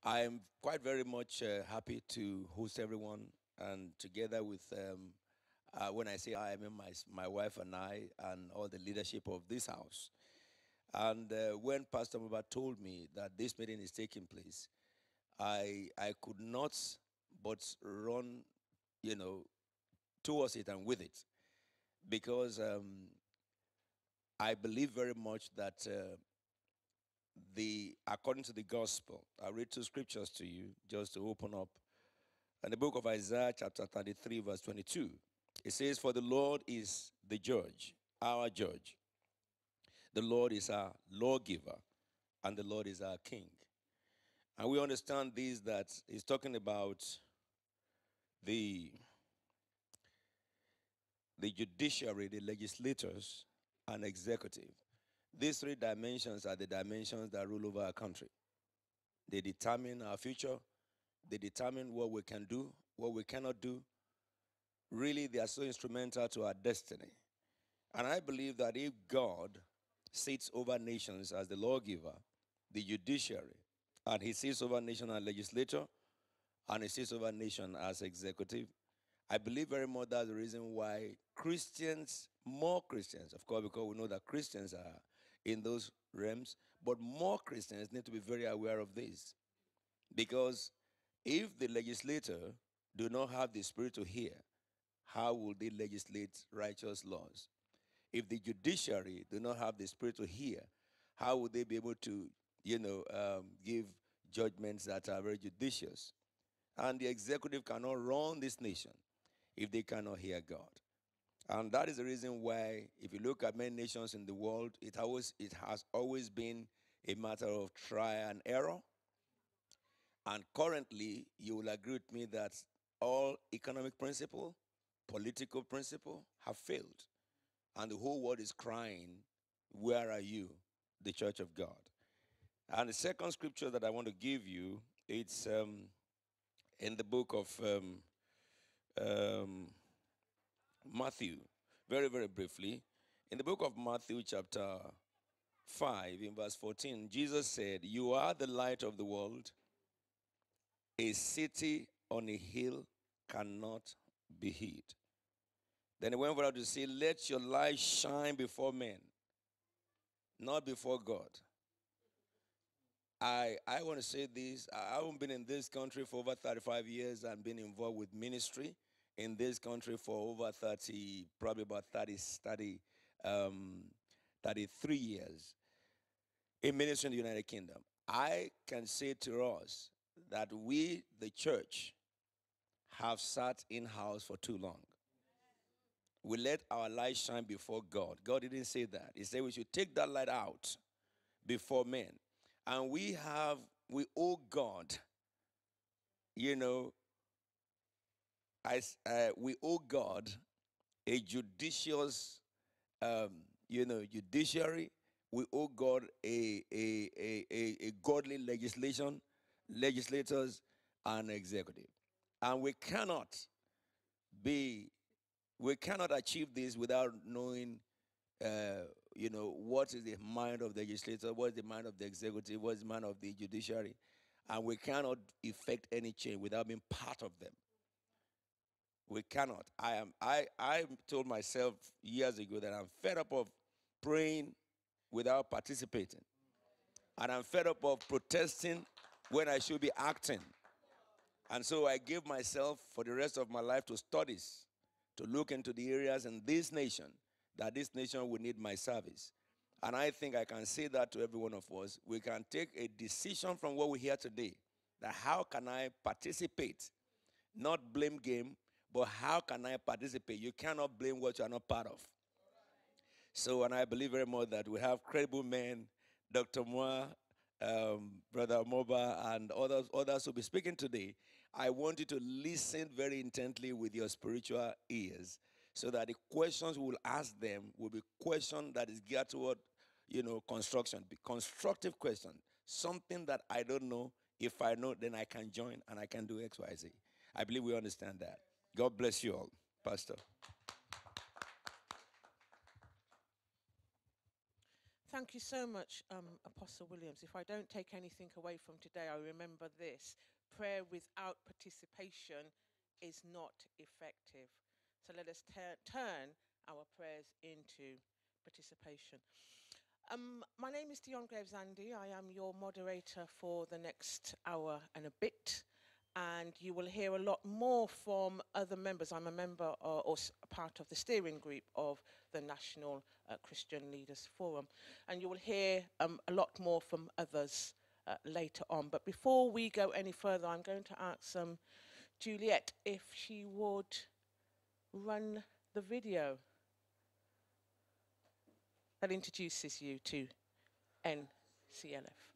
I'm quite very much happy to host everyone, and together with, when I say I mean my wife and I, and all the leadership of this house. And when Pastor Maba told me that this meeting is taking place, I could not but run, you know, towards it and with it, because I believe very much that the according to the gospel, I'll read two scriptures to you just to open up. In the book of Isaiah, chapter 33, verse 22, it says, "For the Lord is the judge, our judge. The Lord is our lawgiver, and the Lord is our king." And we understand this, that he's talking about the, the judiciary, the legislators, and executive. These three dimensions are the dimensions that rule over our country. They determine our future, they determine what we can do, what we cannot do. Really, they are so instrumental to our destiny. And I believe that if God sits over nations as the lawgiver, the judiciary, and he sits over nation as legislator, and he sits over nation as executive, I believe very much that's the reason why Christians, more Christians, of course, because we know that Christians are in those realms, but more Christians need to be very aware of this. Because if the legislator do not have the spirit to hear, how will they legislate righteous laws? If the judiciary do not have the spirit to hear, how would they be able to, give judgments that are very judicious? And the executive cannot run this nation if they cannot hear God. And that is the reason why, if you look at many nations in the world, it has always been a matter of trial and error. And currently, you will agree with me that all economic principle, political principle have failed. And the whole world is crying, "Where are you, the church of God?" And the second scripture that I want to give you, it's in the book of um, Matthew, very, very briefly. In the book of Matthew, chapter 5, in verse 14, Jesus said, "You are the light of the world. A city on a hill cannot be hid." Then he went further to say, "Let your light shine before men, not before God." I want to say this. I haven't been in this country for over 35 years and been involved with ministry in this country for over 30, probably about 33 years in ministry in the United Kingdom. I can say to us that we, the church, have sat in-house for too long. We let our light shine before God. God didn't say that. He said we should take that light out before men. And we owe God, you know, we owe God a judicious, judiciary. We owe God a godly legislators, and executive. And be, we cannot achieve this without knowing what is the mind of the legislator, what is the mind of the executive, what is the mind of the judiciary. And we cannot effect any change without being part of them. We cannot. I told myself years ago that I'm fed up of praying without participating. And I'm fed up of protesting when I should be acting. And so I gave myself for the rest of my life to studies, to look into the areas in this nation that this nation will need my service. And I think I can say that to every one of us. We can take a decision from what we hear today, that how can I participate? Not blame game, but how can I participate? You cannot blame what you are not part of. So, and I believe very much that we have credible men, Dr. Moa, Brother Moba, and others will be speaking today. I want you to listen very intently with your spiritual ears, so that the questions we will ask them will be questions that is geared toward, construction, be constructive question, something that I don't know. If I know, then I can join and I can do X, Y, Z. I believe we understand that. God bless you all, Pastor. Thank you so much, Apostle Williams. If I don't take anything away from today, I remember this: prayer without participation is not effective. So let us turn our prayers into participation. My name is Dion Graves Andy. I am your moderator for the next hour and a bit. And you will hear a lot more from other members. I'm a member part of the steering group of the National Christian Leaders Forum. And you will hear a lot more from others later on. But before we go any further, I'm going to ask Juliet if she would run the video that introduces you to NCLF.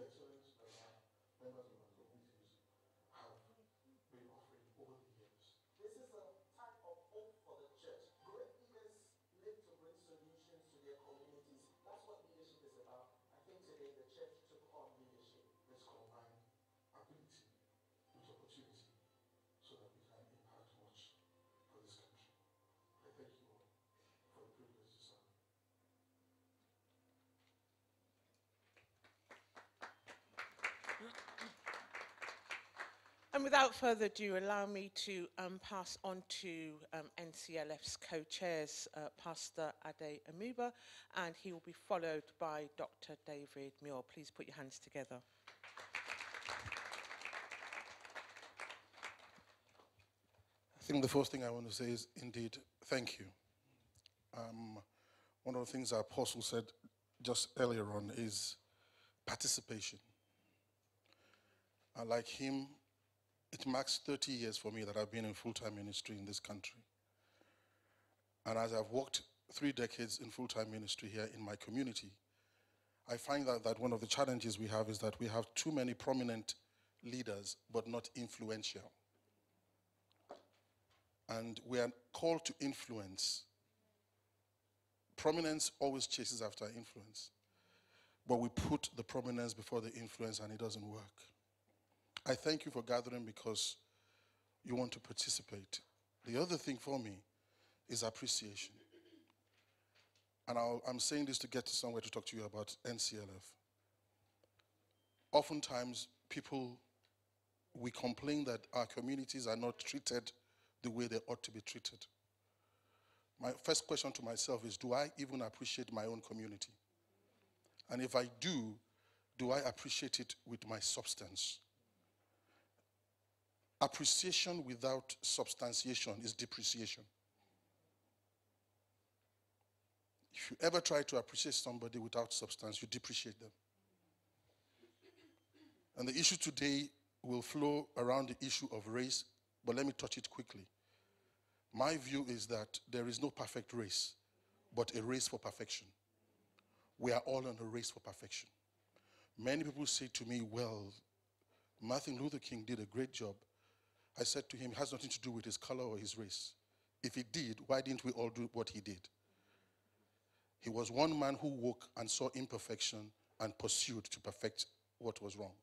excellence that our members of our communities have been offering over the years. This is a time of hope for the church. Great leaders live to bring solutions to their communities. That's what leadership is about. I think today the church took on leadership. Let's combine ability with opportunity so that we can impact much for this country. I thank you all for the privilege to serve. And without further ado, allow me to pass on to NCLF's co-chairs, Pastor Ade Amuba, and he will be followed by Dr. David Muir. Please put your hands together. I think the first thing I want to say is indeed thank you. One of the things our apostle said just earlier on is participation. Like him, it marks 30 years for me that I've been in full-time ministry in this country. And as I've worked 3 decades in full-time ministry here in my community, I find that one of the challenges we have is that we have too many prominent leaders, but not influential. And we are called to influence. Prominence always chases after influence. But we put the prominence before the influence and it doesn't work. I thank you for gathering because you want to participate. The other thing for me is appreciation. And I'm saying this to get to somewhere to talk to you about NCLF. Oftentimes, we complain that our communities are not treated the way they ought to be treated. My first question to myself is, do I even appreciate my own community? And if I do I appreciate it with my substance? Appreciation without substantiation is depreciation. If you ever try to appreciate somebody without substance, you depreciate them. And the issue today will flow around the issue of race, but let me touch it quickly. My view is that there is no perfect race, but a race for perfection. We are all on a race for perfection. Many people say to me, well, Martin Luther King did a great job. I said to him, it has nothing to do with his color or his race. If it did, why didn't we all do what he did? He was one man who woke and saw imperfection and pursued to perfect what was wrong.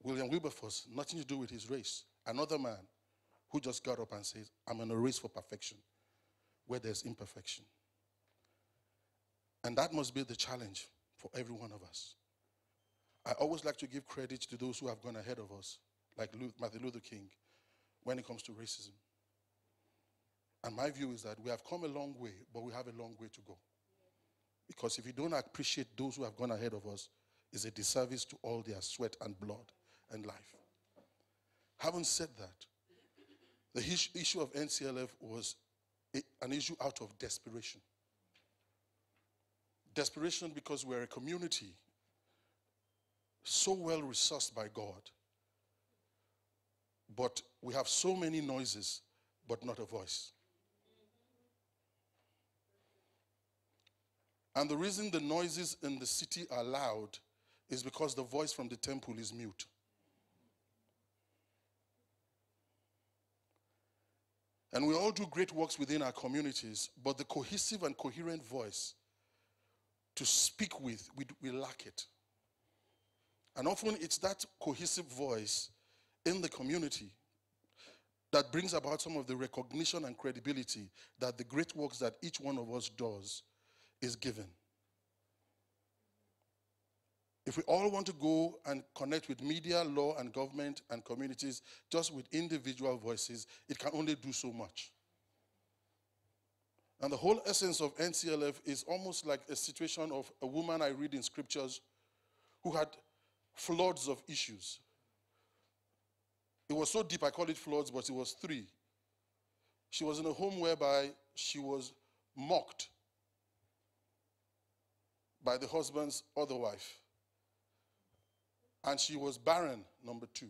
William Wilberforce, nothing to do with his race. Another man who just got up and said, I'm in a race for perfection, where there's imperfection. And that must be the challenge for every one of us. I always like to give credit to those who have gone ahead of us, like Martin Luther King, when it comes to racism. And my view is that we have come a long way, but we have a long way to go. Because if you don't appreciate those who have gone ahead of us, it's a disservice to all their sweat and blood and life. Having said that, the issue of NCLF was an issue out of desperation. Desperation because we're a community so well resourced by God, but we have so many noises, but not a voice. And the reason the noises in the city are loud is because the voice from the temple is mute. And we all do great works within our communities, but the cohesive and coherent voice to speak with, we lack it. And often it's that cohesive voice in the community that brings about some of the recognition and credibility that the great works that each one of us does is given. If we all want to go and connect with media, law, and government and communities just with individual voices, it can only do so much. And the whole essence of NCLF is almost like a situation of a woman I read in scriptures who had floods of issues. It was so deep, I call it floods, but it was 3. She was in a home whereby she was mocked by the husband's other wife. And she was barren, number 2.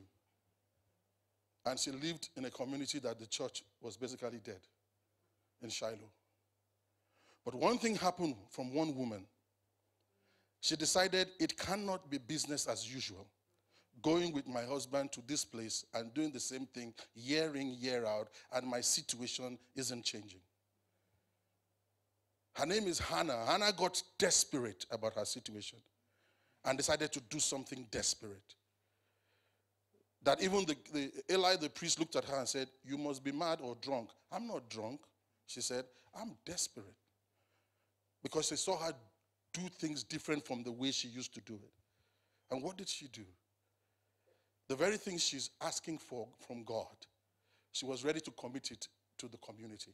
And she lived in a community that the church was basically dead, in Shiloh. But one thing happened from one woman. She decided it cannot be business as usual, going with my husband to this place and doing the same thing year in, year out, and my situation isn't changing. Her name is Hannah. Hannah got desperate about her situation and decided to do something desperate. That even Eli the priest looked at her and said, "You must be mad or drunk." "I'm not drunk," she said. "I'm desperate." Because she saw her do things different from the way she used to do it. And what did she do? The very thing she's asking for from God, she was ready to commit it to the community.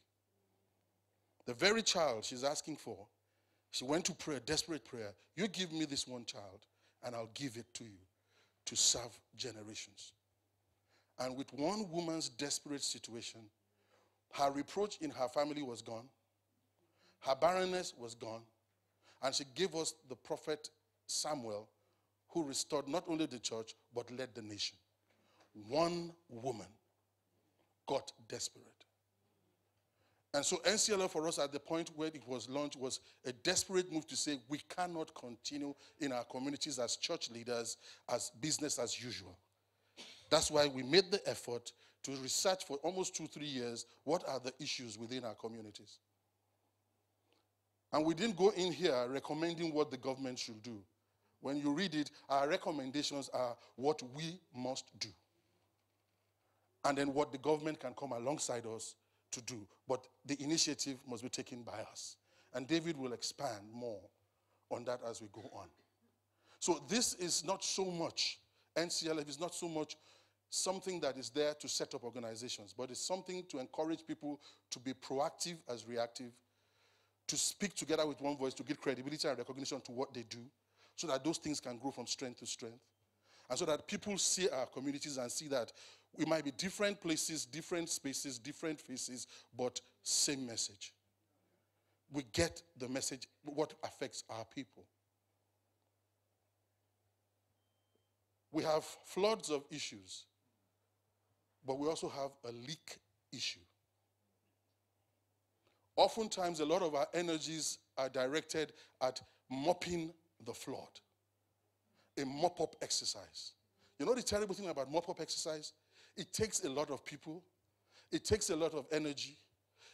The very child she's asking for, she went to pray, desperate prayer. "You give me this one child, and I'll give it to you to serve generations." And with one woman's desperate situation, her reproach in her family was gone. Her barrenness was gone. And she gave us the prophet Samuel, who restored not only the church, but led the nation. One woman got desperate. And so NCLF for us at the point where it was launched was a desperate move to say we cannot continue in our communities as church leaders as business as usual. That's why we made the effort to research for almost 2-3 years what are the issues within our communities. And we didn't go in here recommending what the government should do. When you read it, our recommendations are what we must do. And then what the government can come alongside us to do. But the initiative must be taken by us. And David will expand more on that as we go on. So this is not so much, NCLF is not so much something that is there to set up organizations, but it's something to encourage people to be proactive as reactive, to speak together with one voice, to give credibility and recognition to what they do, so that those things can grow from strength to strength. And so that people see our communities and see that we might be different places, different spaces, different faces, but same message. We get the message, what affects our people. We have floods of issues, but we also have a leak issue. Oftentimes, a lot of our energies are directed at mopping the flood, a mop-up exercise. You know the terrible thing about mop-up exercise? It takes a lot of people. It takes a lot of energy.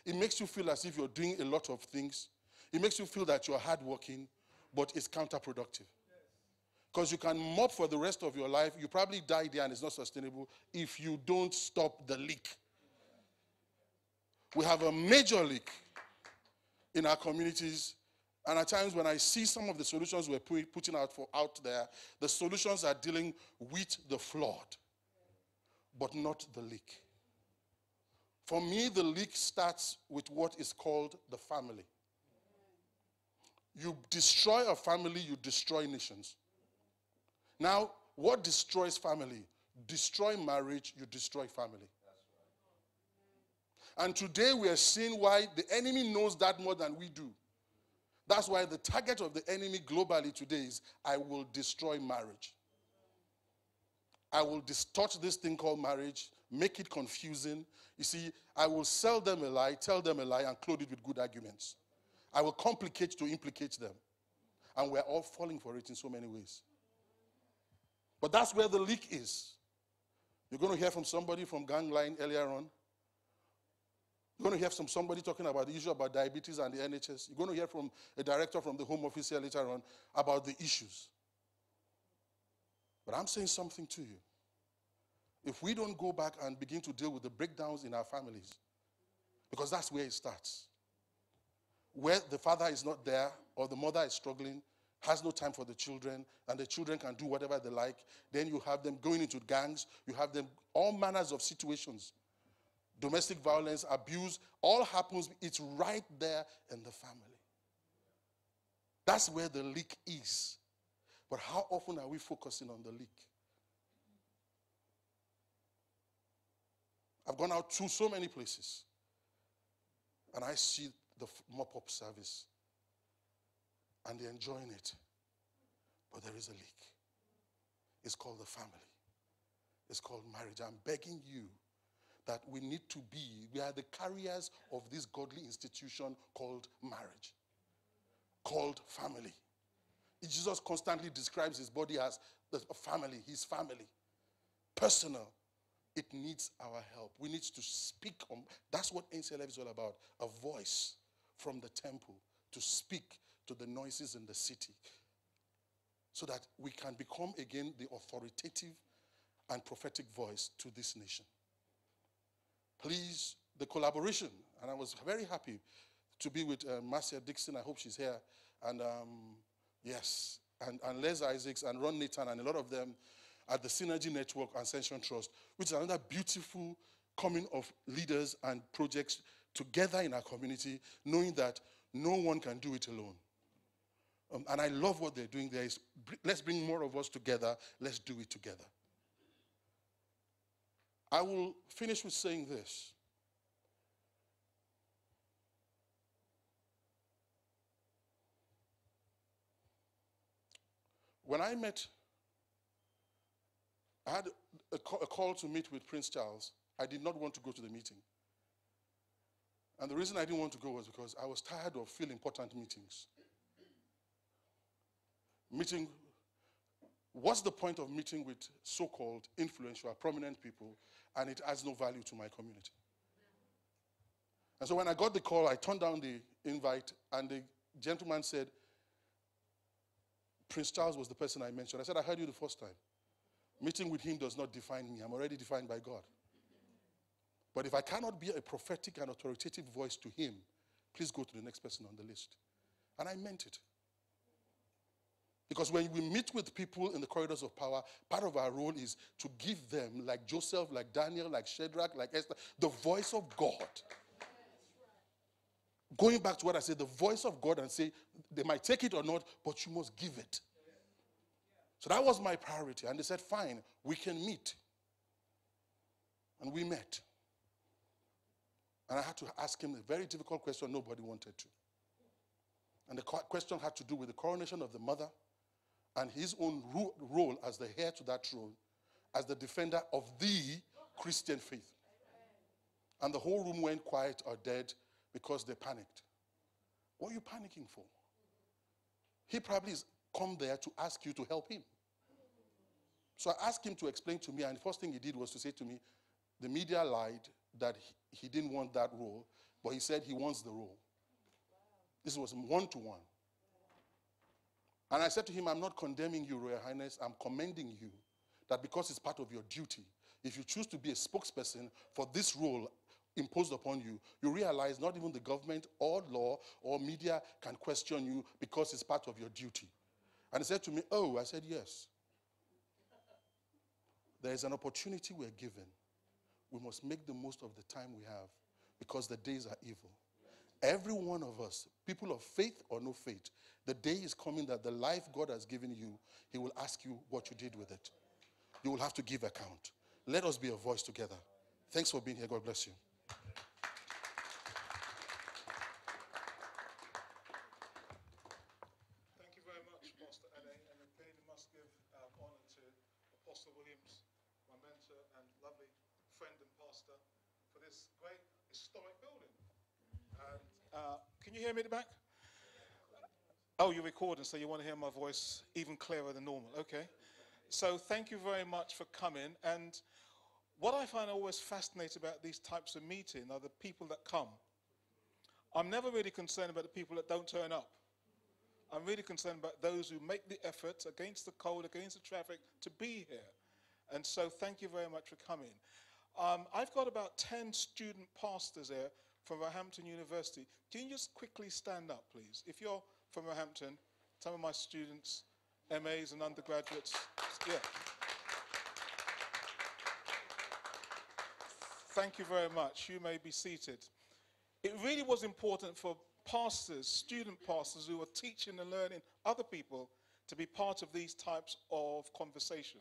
It makes you feel as if you're doing a lot of things. It makes you feel that you're hardworking, but it's counterproductive. Because you can mop for the rest of your life. You probably die there and it's not sustainable if you don't stop the leak. We have a major leak in our communities. And at times when I see some of the solutions we're putting out there, the solutions are dealing with the flood, but not the leak. For me, the leak starts with what is called the family. You destroy a family, you destroy nations. Now, what destroys family? Destroy marriage, you destroy family. And today we are seeing why the enemy knows that more than we do. That's why the target of the enemy globally today is, I will destroy marriage. I will distort this thing called marriage, make it confusing. You see, I will sell them a lie, tell them a lie, and clothe it with good arguments. I will complicate to implicate them. And we're all falling for it in so many ways. But that's where the leak is. You're going to hear from somebody from Gangline earlier on. You're going to hear from somebody talking about the issue about diabetes and the NHS. You're going to hear from a director from the Home Office here later on about the issues. But I'm saying something to you. If we don't go back and begin to deal with the breakdowns in our families, because that's where it starts. Where the father is not there or the mother is struggling, has no time for the children, and the children can do whatever they like, then you have them going into gangs, you have them, all manners of situations. Domestic violence, abuse, all happens, it's right there in the family. That's where the leak is. But how often are we focusing on the leak? I've gone out to so many places, and I see the mop-up service, and they're enjoying it. But there is a leak. It's called the family. It's called marriage. I'm begging you that we are the carriers of this godly institution called marriage, called family. Jesus constantly describes his body as the family, his family. Personal. It needs our help. We need to speak on. That's what NCLF is all about. A voice from the temple to speak to the noises in the city, so that we can become again the authoritative and prophetic voice to this nation. Please, the collaboration, and I was very happy to be with Marcia Dixon. I hope she's here. And yes, and Les Isaacs and Ron Nathan and a lot of them at the Synergy Network and Ascension Trust, which is another beautiful coming of leaders and projects together in our community, knowing that no one can do it alone. And I love what they're doing there. Let's bring more of us together. Let's do it together. I will finish with saying this. When I had a call to meet with Prince Charles. I did not want to go to the meeting. And the reason I didn't want to go was because I was tired of feeling important meetings. What's the point of meeting with so-called influential, prominent people, and it adds no value to my community? And so when I got the call, I turned down the invite, and the gentleman said, Prince Charles was the person I mentioned. I said, I heard you the first time. Meeting with him does not define me. I'm already defined by God. But if I cannot be a prophetic and authoritative voice to him, please go to the next person on the list. And I meant it. Because when we meet with people in the corridors of power, part of our role is to give them, like Joseph, like Daniel, like Shadrach, like Esther, the voice of God. Going back to what I said, the voice of God, and say, they might take it or not, but you must give it. So that was my priority. And they said, fine, we can meet. And we met. And I had to ask him a very difficult question nobody wanted to. And the question had to do with the coronation of the mother and his own role as the heir to that throne, as the defender of the Christian faith. And the whole room went quiet or dead because they panicked. What are you panicking for? He probably has come there to ask you to help him. So I asked him to explain to me, and the first thing he did was to say to me, the media lied that he didn't want that role, but he said he wants the role. This was one-to-one. And I said to him, I'm not condemning you, Royal Highness. I'm commending you that because it's part of your duty, if you choose to be a spokesperson for this role imposed upon you, you realize not even the government or law or media can question you because it's part of your duty. And he said to me, oh, I said, yes. There is an opportunity we're given. We must make the most of the time we have because the days are evil. Every one of us, people of faith or no faith, the day is coming that the life God has given you, he will ask you what you did with it. You will have to give account. Let us be a voice together. Thanks for being here. God bless you. Thank you very much, Pastor Ade, and again we must give honor to Apostle Williams, my mentor and lovely friend and pastor, for this great historic building. And can you hear me at the back? Oh, you're recording, so you want to hear my voice even clearer than normal. Okay. So thank you very much for coming. And what I find always fascinating about these types of meetings are the people that come. I'm never really concerned about the people that don't turn up. I'm really concerned about those who make the effort against the cold, against the traffic, to be here. And so thank you very much for coming. I've got about 10 student pastors here from Roehampton University. Can you just quickly stand up, please? If you're from Roehampton, some of my students, MAs and undergraduates, yeah. Thank you very much. You may be seated. It really was important for pastors, student pastors who are teaching and learning other people to be part of these types of conversation.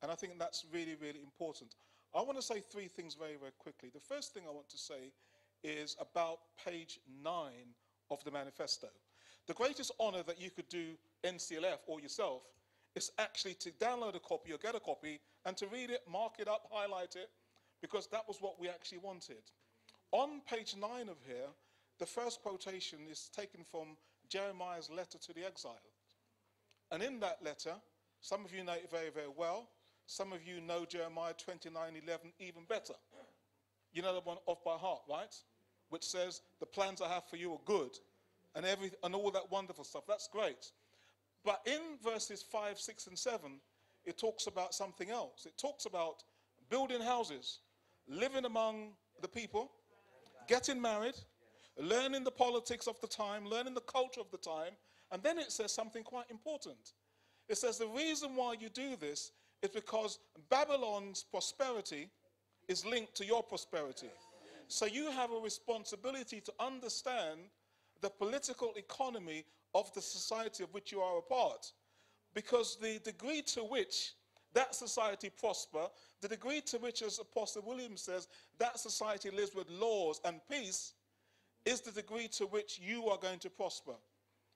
And I think that's really, really important. I want to say three things very, very quickly. The first thing I want to say is about page 9 of the manifesto. The greatest honor that you could do NCLF or yourself is actually to download a copy or get a copy and to read it, mark it up, highlight it, because that was what we actually wanted. On page 9 of here, the first quotation is taken from Jeremiah's letter to the exiles. And in that letter, some of you know it very, very well. Some of you know Jeremiah 29:11 even better. You know the one off by heart, right? Which says, the plans I have for you are good, and all that wonderful stuff. That's great. But in verses 5, 6, and 7, it talks about something else. It talks about building houses, living among the people, getting married, learning the politics of the time, learning the culture of the time. And then it says something quite important. It says the reason why you do this is because Babylon's prosperity is linked to your prosperity. So you have a responsibility to understand the political economy of the society of which you are a part. Because the degree to which that society prosper, the degree to which, as Apostle William says, that society lives with laws and peace, is the degree to which you are going to prosper.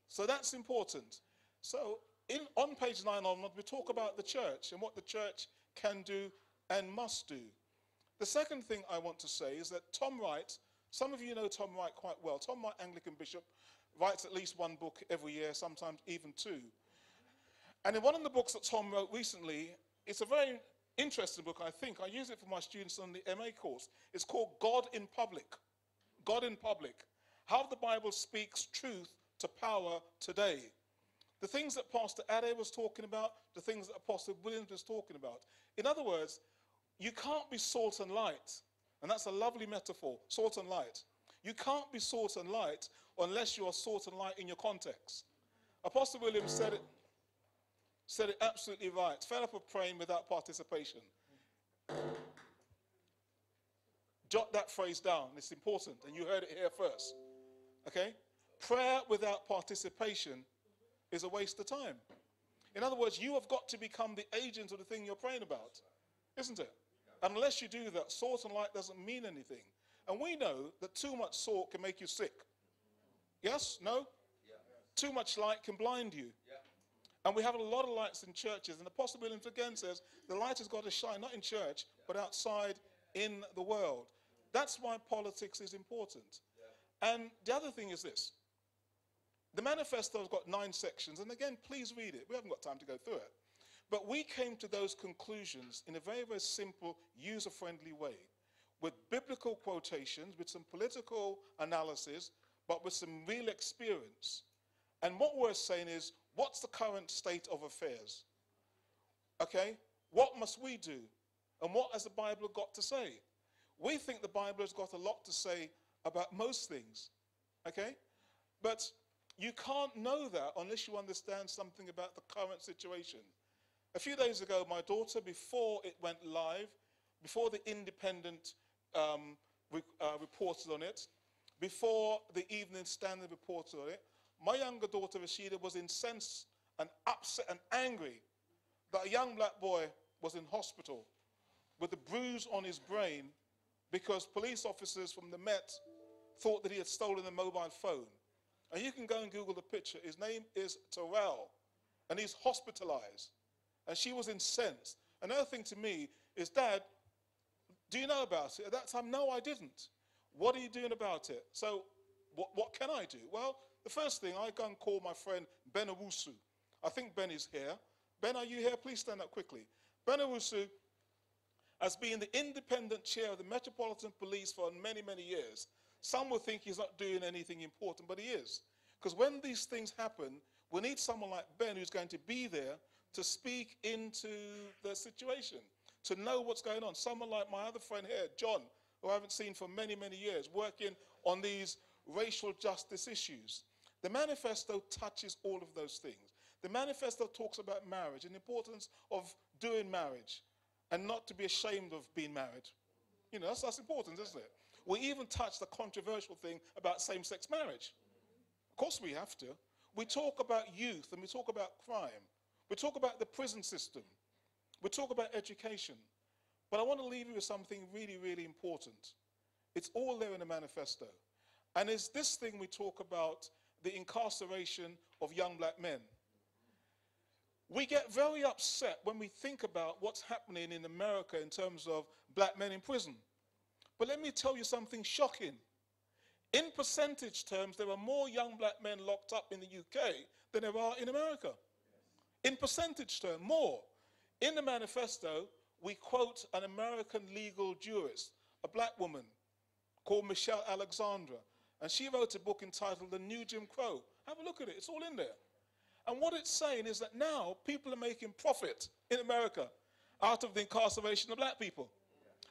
So that's important. So on page 9 onward, we talk about the church and what the church can do and must do. The second thing I want to say is that Tom Wright, some of you know Tom Wright quite well. Tom Wright, Anglican bishop, writes at least one book every year, sometimes even two. And in one of the books that Tom wrote recently, it's a very interesting book, I think. I use it for my students on the MA course. It's called God in Public. God in Public. How the Bible speaks truth to power today. The things that Pastor Ade was talking about, the things that Apostle Williams was talking about. In other words, you can't be salt and light. And that's a lovely metaphor, salt and light. You can't be salt and light unless you are salt and light in your context. Apostle Williams said it absolutely right. Fell up of praying without participation. Jot that phrase down, it's important, and you heard it here first. Okay? Prayer without participation is a waste of time. In other words, you have got to become the agent of the thing you're praying about, isn't it? Unless you do that, salt and light doesn't mean anything. And we know that too much salt can make you sick. Yes? No? Yeah. Too much light can blind you. Yeah. And we have a lot of lights in churches. And Apostle Williams again says, the light has got to shine, not in church, but outside in the world. That's why politics is important. Yeah. And the other thing is this. The manifesto has got 9 sections. And again, please read it. We haven't got time to go through it. But we came to those conclusions in a very, very simple, user-friendly way, with biblical quotations, with some political analysis, but with some real experience. And what we're saying is, what's the current state of affairs? Okay? What must we do? And what has the Bible got to say? We think the Bible has got a lot to say about most things. Okay? But you can't know that unless you understand something about the current situation. A few days ago, my daughter, before it went live, before the Independent reported on it, before the Evening Standard reported on it, my younger daughter, Rashida, was incensed and upset and angry that a young black boy was in hospital with a bruise on his brain because police officers from the Met thought that he had stolen a mobile phone. And you can go and Google the picture. His name is Terrell, and he's hospitalized. And she was incensed. Another thing to me is, Dad, do you know about it? At that time, no, I didn't. What are you doing about it? So what can I do? Well, the first thing, I go and call my friend Ben Owusu. I think Ben is here. Ben, are you here? Please stand up quickly. Ben Owusu has been the independent chair of the Metropolitan Police for many, many years. Some will think he's not doing anything important, but he is. Because when these things happen, we need someone like Ben who's going to be there to speak into the situation, to know what's going on. Someone like my other friend here, John, who I haven't seen for many, many years, working on these racial justice issues. The manifesto touches all of those things. The manifesto talks about marriage and the importance of doing marriage and not to be ashamed of being married. You know, that's important, isn't it? We even touch the controversial thing about same-sex marriage. Of course we have to. We talk about youth and we talk about crime. We talk about the prison system. We talk about education. But I want to leave you with something really, really important. It's all there in the manifesto. And it's this thing we talk about, the incarceration of young black men. We get very upset when we think about what's happening in America in terms of black men in prison. But let me tell you something shocking. In percentage terms, there are more young black men locked up in the UK than there are in America. In percentage terms, more. In the manifesto, we quote an American legal jurist, a black woman called Michelle Alexandra. And she wrote a book entitled The New Jim Crow. Have a look at it. It's all in there. And what it's saying is that now people are making profit in America out of the incarceration of black people.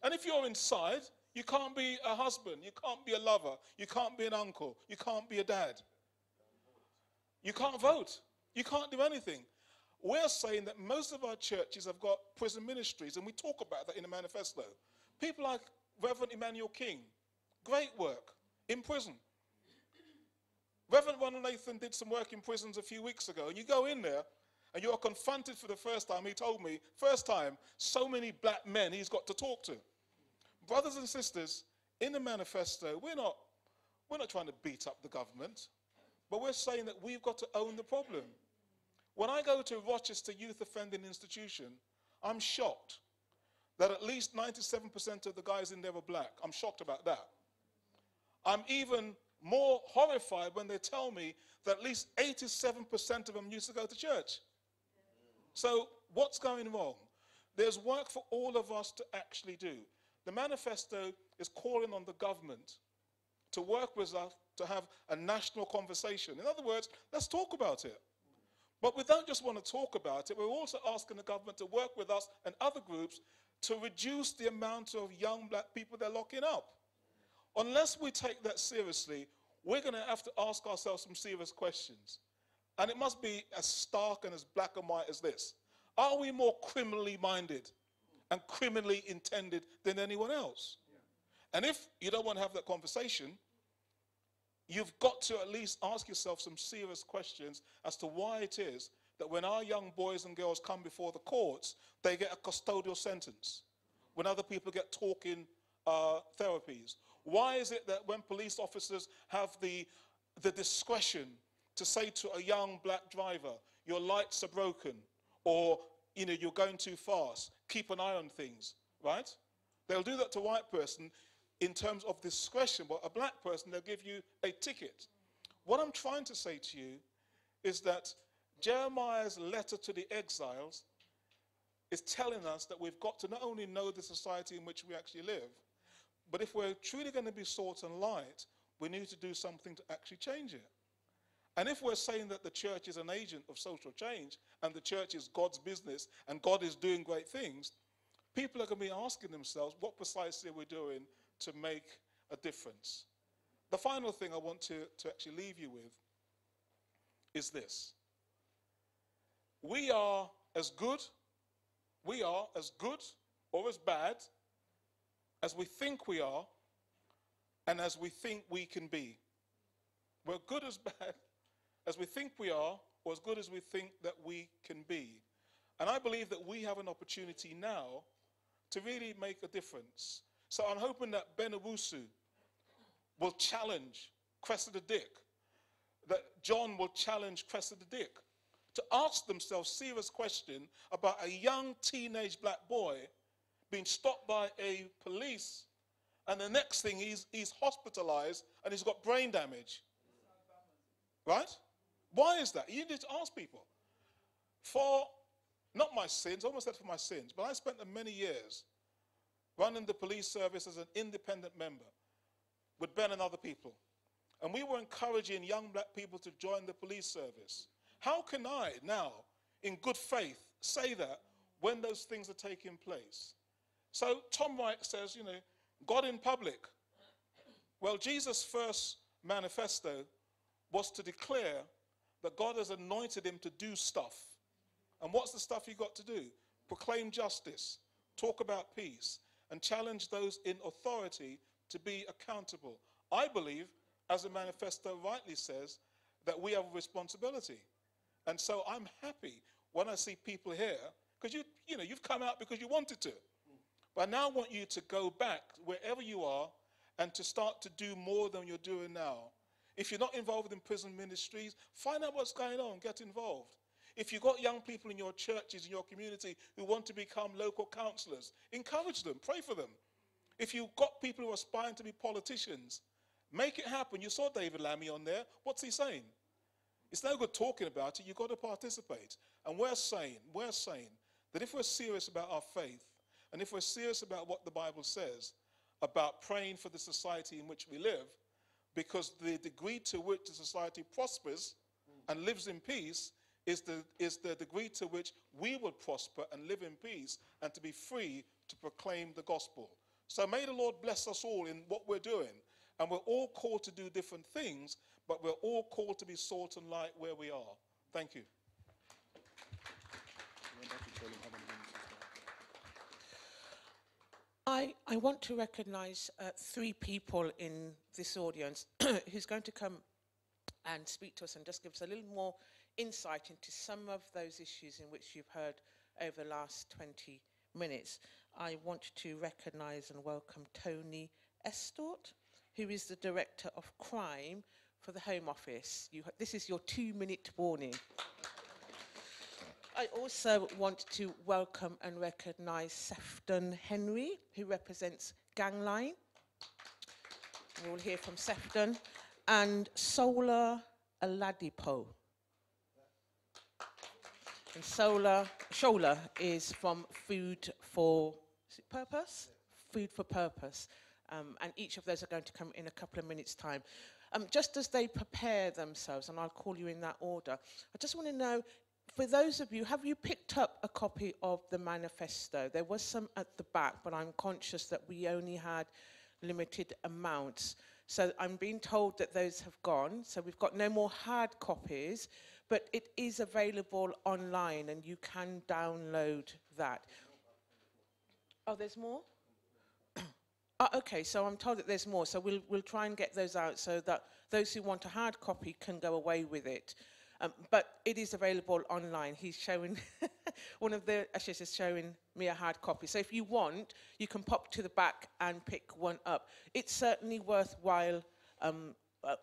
And if you're inside, you can't be a husband, you can't be a lover, you can't be an uncle, you can't be a dad. You can't vote. You can't do anything. We're saying that most of our churches have got prison ministries, and we talk about that in the manifesto. People like Reverend Emmanuel King, great work in prison. Reverend Ronald Nathan did some work in prisons a few weeks ago, and you go in there, and you are confronted for the first time. He told me, first time, so many black men he's got to talk to. Brothers and sisters, in the manifesto, we're not trying to beat up the government, but we're saying that we've got to own the problem. When I go to Rochester Youth Offending Institution, I'm shocked that at least 97% of the guys in there are black. I'm shocked about that. I'm even more horrified when they tell me that at least 87% of them used to go to church. So what's going wrong? There's work for all of us to actually do. The manifesto is calling on the government to work with us to have a national conversation. In other words, let's talk about it. But we don't just want to talk about it, we're also asking the government to work with us and other groups to reduce the amount of young black people they're locking up. Unless we take that seriously, we're going to have to ask ourselves some serious questions. And it must be as stark and as black and white as this. Are we more criminally minded and criminally intended than anyone else? Yeah. And if you don't want to have that conversation, you've got to at least ask yourself some serious questions as to why it is that when our young boys and girls come before the courts, they get a custodial sentence, when other people get talking therapies. Why is it that when police officers have the discretion to say to a young black driver, your lights are broken, or you're going too fast, keep an eye on things, right? They'll do that to a white person in terms of discretion, but a black person, they'll give you a ticket. What I'm trying to say to you is that Jeremiah's letter to the exiles is telling us that we've got to not only know the society in which we actually live, but if we're truly going to be salt and light, we need to do something to actually change it. And if we're saying that the church is an agent of social change and the church is God's business and God is doing great things, people are going to be asking themselves, what precisely are we doing to make a difference? The final thing I want to actually leave you with is this. We are as good or as bad as we think we are and as we think we can be. We're good as bad as we think we are, or as good as we think that we can be. And I believe that we have an opportunity now to really make a difference. So I'm hoping that Ben Owusu will challenge Cressida Dick, that John will challenge Cressida Dick to ask themselves serious question about a young teenage black boy being stopped by a police, and the next thing he's hospitalized and he's got brain damage. Right? Why is that? You need to ask people. For, not my sins, I almost said for my sins, but I spent many years running the police service as an independent member with Ben and other people. And we were encouraging young black people to join the police service. How can I now, in good faith, say that when those things are taking place? So Tom Wright says, God in public. Well, Jesus' first manifesto was to declare that God has anointed him to do stuff. And what's the stuff he got to do? Proclaim justice, talk about peace, and challenge those in authority to be accountable. I believe, as the manifesto rightly says, that we have a responsibility. And so I'm happy when I see people here, because you've come out because you wanted to. But I now want you to go back wherever you are and to start to do more than you're doing now. If you're not involved in prison ministries, find out what's going on, get involved. If you've got young people in your churches, in your community, who want to become local councillors, encourage them, pray for them. If you've got people who are aspiring to be politicians, make it happen. You saw David Lammy on there. What's he saying? It's no good talking about it. You've got to participate. And we're saying that if we're serious about our faith, and if we're serious about what the Bible says about praying for the society in which we live, because the degree to which the society prospers and lives in peace is the degree to which we will prosper and live in peace and to be free to proclaim the gospel. So may the Lord bless us all in what we're doing. And we're all called to do different things, but we're all called to be salt and light where we are. Thank you. I want to recognize three people in this audience who's going to come and speak to us and just give us a little more insight into some of those issues in which you've heard over the last 20 minutes. I want to recognize and welcome Tony Estort, who is the Director of Crime for the Home Office. This is your 2-minute warning. I also want to welcome and recognise Sefton Henry, who represents Gangline. We'll hear from Sefton. And Sola Aladipo. And Shola is from Food for Purpose? Food for Purpose. And each of those are going to come in a couple of minutes' time. Just as they prepare themselves, and I'll call you in that order, I just want to know, for those of you, have you picked up a copy of the manifesto? There was some at the back, but I'm conscious that we only had limited amounts. So I'm being told that those have gone. So we've got no more hard copies, but it is available online and you can download that. Oh, there's more? Okay, so I'm told that there's more. So we'll try and get those out so that those who want a hard copy can go away with it. But it is available online. He's showing, one of the ushers is showing me a hard copy. So if you want, you can pop to the back and pick one up. It's certainly worthwhile,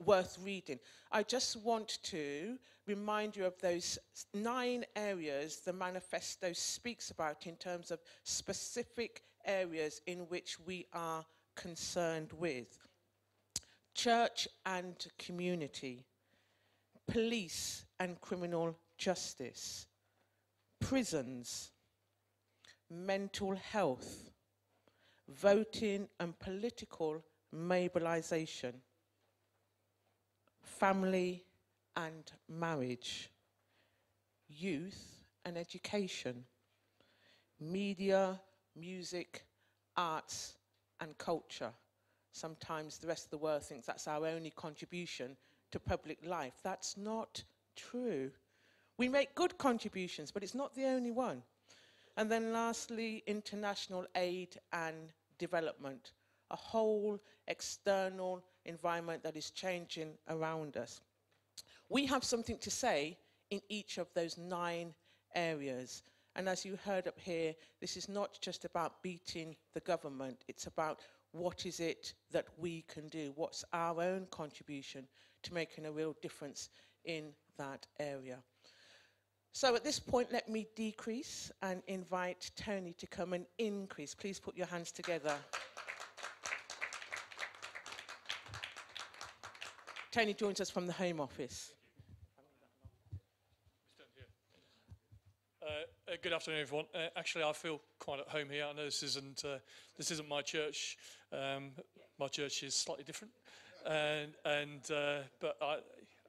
worth reading. I just want to remind you of those 9 areas the manifesto speaks about in terms of specific areas in which we are concerned with. Church and community. Police and criminal justice, prisons, mental health, voting and political mobilization, family and marriage, youth and education, media, music, arts and culture. Sometimes the rest of the world thinks that's our only contribution to public life. That's not true. We make good contributions, but it's not the only one. And then lastly, international aid and development, a whole external environment that is changing around us. We have something to say in each of those 9 areas. And as you heard up here, this is not just about beating the government, it's about what is it that we can do? What's our own contribution to making a real difference in that area? So at this point, let me decrease and invite Tony to come and increase. Please put your hands together. Tony joins us from the Home Office. Good afternoon, everyone. Actually, I feel quite at home here. I know this isn't my church. My church is slightly different, but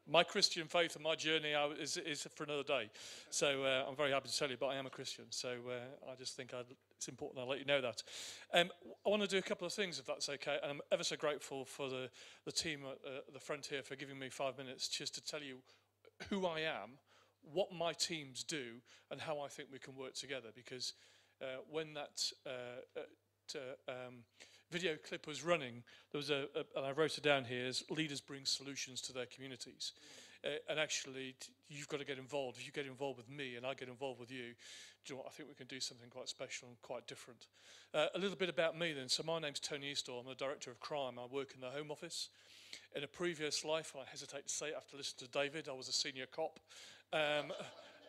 my Christian faith and my journey is for another day. So I'm very happy to tell you, but I am a Christian. So I just think it's important I let you know that. I want to do a couple of things, if that's okay. And I'm ever so grateful for the team at the front here for giving me 5 minutes just to tell you who I am, what my teams do, and how I think we can work together. Because when that video clip was running, there was and I wrote it down here, as leaders bring solutions to their communities. And actually, you've got to get involved. If you get involved with me and I get involved with you, do you know what? I think we can do something quite special and quite different. A little bit about me then. So my name's Tony Estort. I'm the Director of Crime. I work in the Home Office. In a previous life, I hesitate to say it after listening to David, I was a senior cop.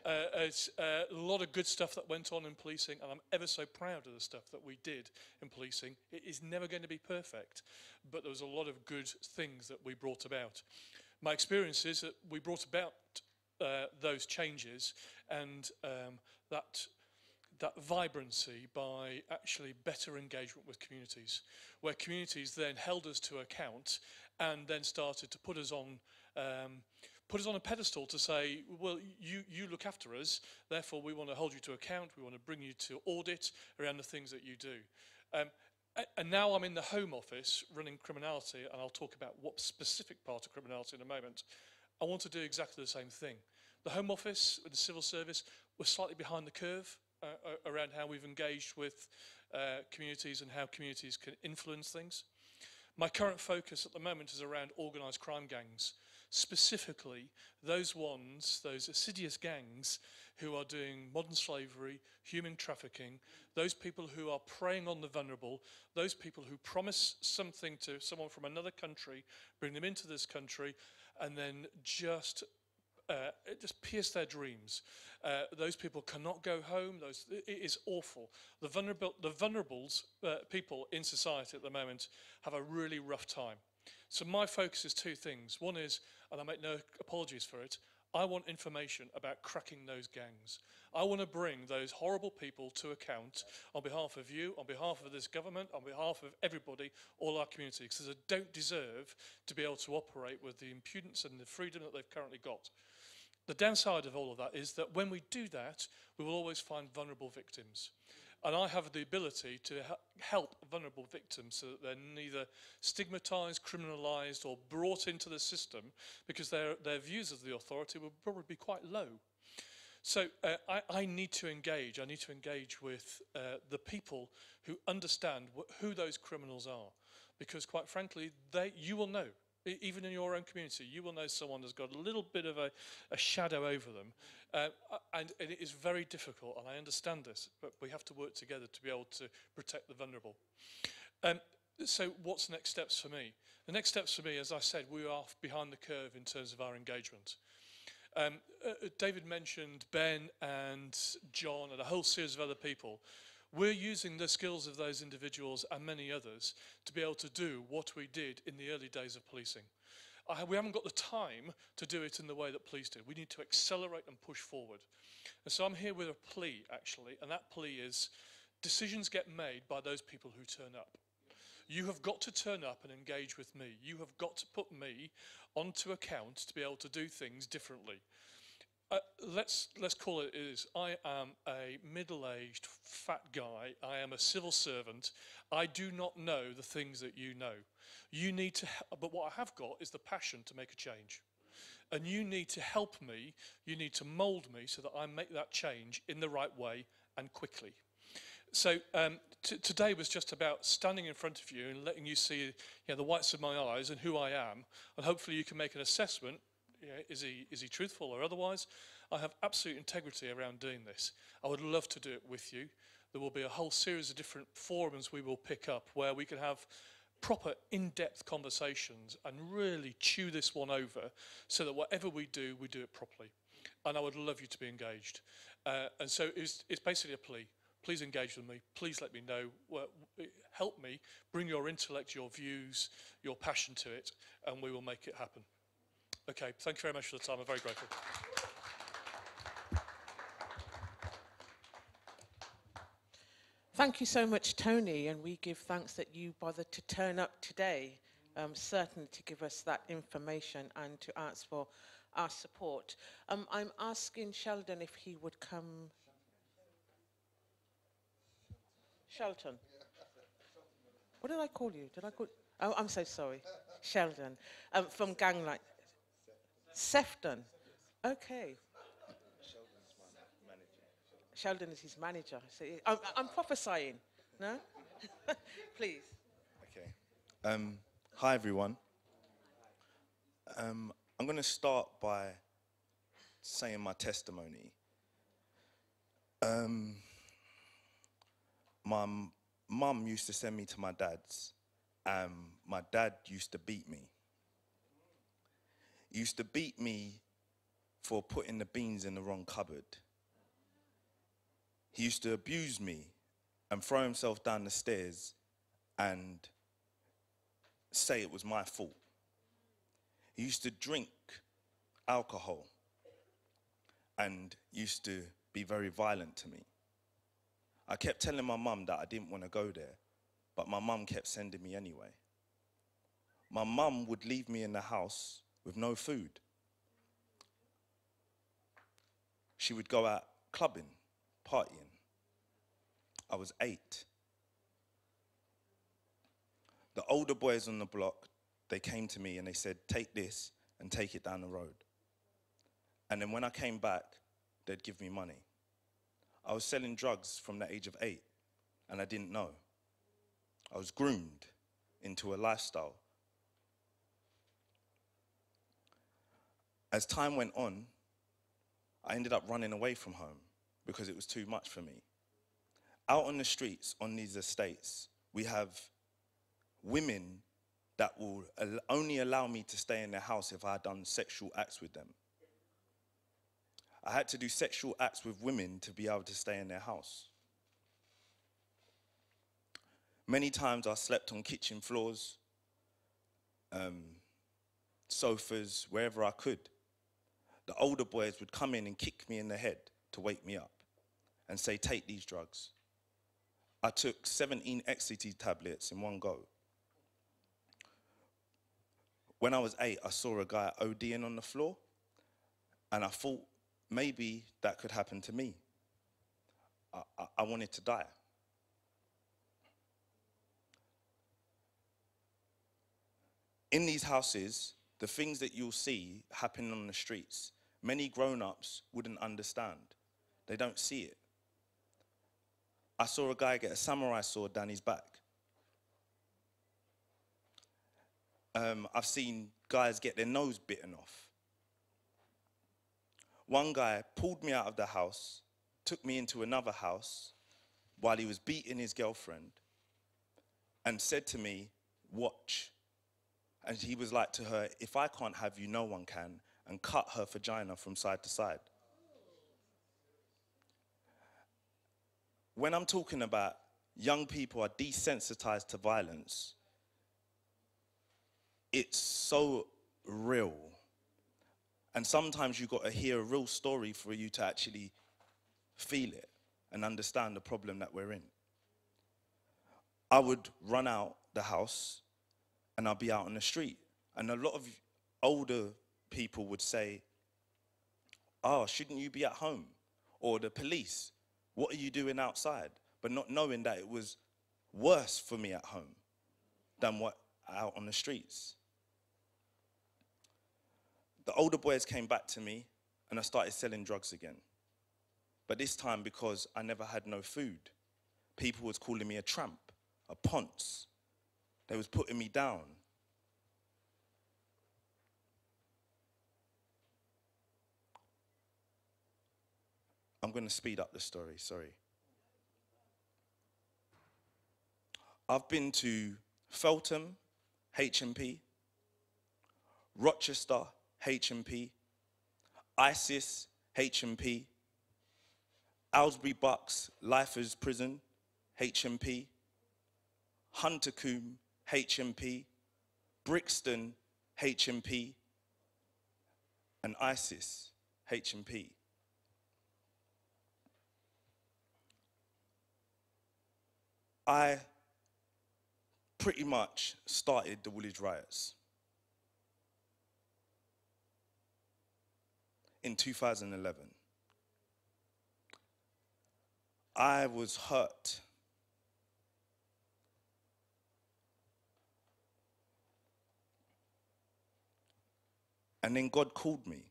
It's a lot of good stuff that went on in policing, and I'm ever so proud of the stuff that we did in policing. It is never going to be perfect, but there was a lot of good things that we brought about. My experience is that we brought about those changes and that vibrancy by actually better engagement with communities, where communities then held us to account and then started to put us on a pedestal to say, well, you look after us, therefore we want to hold you to account, we want to bring you to audit around the things that you do. And now I'm in the Home Office running criminality, and I'll talk about what specific part of criminality in a moment. I want to do exactly the same thing. The Home Office, with the civil service, we're slightly behind the curve around how we've engaged with communities and how communities can influence things. My current focus at the moment is around organised crime gangs, specifically those assiduous gangs who are doing modern slavery, human trafficking, those people who are preying on the vulnerable, those people who promise something to someone from another country, bring them into this country, and then just pierce their dreams. Those people cannot go home. It is awful. The vulnerables people in society at the moment have a really rough time. So my focus is two things. One is, and I make no apologies for it, I want information about cracking those gangs. I want to bring those horrible people to account on behalf of you, on behalf of this government, on behalf of everybody, all our community, because they don't deserve to be able to operate with the impudence and the freedom that they've currently got. The downside of all of that is that when we do that, we will always find vulnerable victims. And I have the ability to help vulnerable victims so that they're neither stigmatized, criminalized, or brought into the system, because their views of the authority will probably be quite low. So I need to engage. I need to engage with the people who understand who those criminals are. Because quite frankly, you will know. Even in your own community, you will know someone that's got a little bit of a shadow over them. And it is very difficult, and I understand this, but we have to work together to be able to protect the vulnerable. So what's the next steps for me? The next steps for me, as I said, we are behind the curve in terms of our engagement. David mentioned Ben and John and a whole series of other people. We're using the skills of those individuals and many others to be able to do what we did in the early days of policing. We haven't got the time to do it in the way that police did. We need to accelerate and push forward. And so I'm here with a plea, actually, and that plea is decisions get made by those people who turn up. You have got to turn up and engage with me. You have got to put me onto account to be able to do things differently. Let's call it is. I am a middle-aged fat guy. I am a civil servant. I do not know the things that you know. You need to, but what I have got is the passion to make a change. And you need to help me. You need to mold me so that I make that change in the right way and quickly. So today was just about standing in front of you and letting you see, the whites of my eyes and who I am, and hopefully you can make an assessment. Is he truthful or otherwise? I have absolute integrity around doing this. I would love to do it with you. There will be a whole series of different forums we will pick up where we can have proper in-depth conversations and really chew this one over so that whatever we do it properly. And I would love you to be engaged. And so it's basically a plea. Please engage with me. Please let me know. Help me. Bring your intellect, your views, your passion to it, and we will make it happen. Okay, thank you very much for the time. I'm very grateful. Thank you so much, Tony, and we give thanks that you bothered to turn up today, certainly to give us that information and to ask for our support. I'm asking Sheldon if he would come. Shelton. What did I call you? Did I call? Oh, I'm so sorry. Sheldon, from Gangline. Sefton. Okay. Sheldon is his manager. So I'm prophesying. No? Please. Okay. Hi, everyone. I'm going to start by saying my testimony. My mum used to send me to my dad's. My dad used to beat me. He used to beat me for putting the beans in the wrong cupboard. He used to abuse me and throw himself down the stairs and say it was my fault. He used to drink alcohol and used to be very violent to me. I kept telling my mum that I didn't want to go there, but my mum kept sending me anyway. My mum would leave me in the house with no food. She would go out clubbing, partying. I was 8. The older boys on the block, they came to me and they said, take this and take it down the road. And then when I came back, they'd give me money. I was selling drugs from the age of 8, and I didn't know. I was groomed into a lifestyle. As time went on, I ended up running away from home because it was too much for me. Out on the streets, on these estates, we have women that will only allow me to stay in their house if I had done sexual acts with them. I had to do sexual acts with women to be able to stay in their house. Many times I slept on kitchen floors, sofas, wherever I could. The older boys would come in and kick me in the head to wake me up and say, take these drugs. I took 17 ecstasy tablets in one go. When I was 8, I saw a guy ODing on the floor, and I thought maybe that could happen to me. I wanted to die. In these houses, the things that you'll see happening on the streets, many grown-ups wouldn't understand. They don't see it. I saw a guy get a samurai sword down his back. I've seen guys get their nose bitten off. One guy pulled me out of the house, took me into another house while he was beating his girlfriend and said to me, watch. And he was like to her, if I can't have you, no one can, and cut her vagina from side to side. When I'm talking about young people are desensitized to violence, it's so real. And sometimes you've got to hear a real story for you to actually feel it and understand the problem that we're in. I would run out the house and I'd be out on the street. And a lot of older people would say, oh, shouldn't you be at home? Or the police, what are you doing outside? But not knowing that it was worse for me at home than what out on the streets. The older boys came back to me and I started selling drugs again. But this time because I never had no food. People was calling me a tramp, a ponce. They was putting me down. I'm going to speed up the story, sorry. I've been to Feltham, H&P, Rochester, H&P, ISIS, H&P, Aylesbury Bucks, Lifers Prison, H&P, Huntercombe, H&P, Brixton, H&P, and ISIS, H&P. I pretty much started the Woolwich riots in 2011. I was hurt. And then God called me.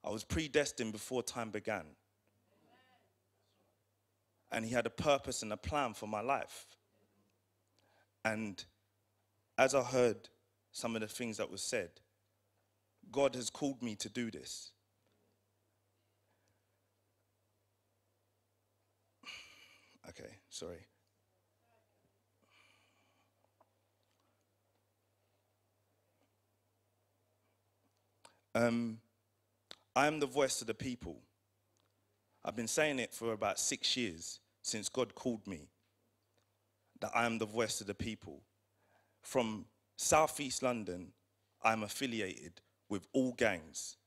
I was predestined before time began. And he had a purpose and a plan for my life. And as I heard some of the things that was said, God has called me to do this. Okay, sorry. I am the voice of the people. I've been saying it for about 6 years since God called me, that I am the voice of the people. From South East London, I'm affiliated with all gangs.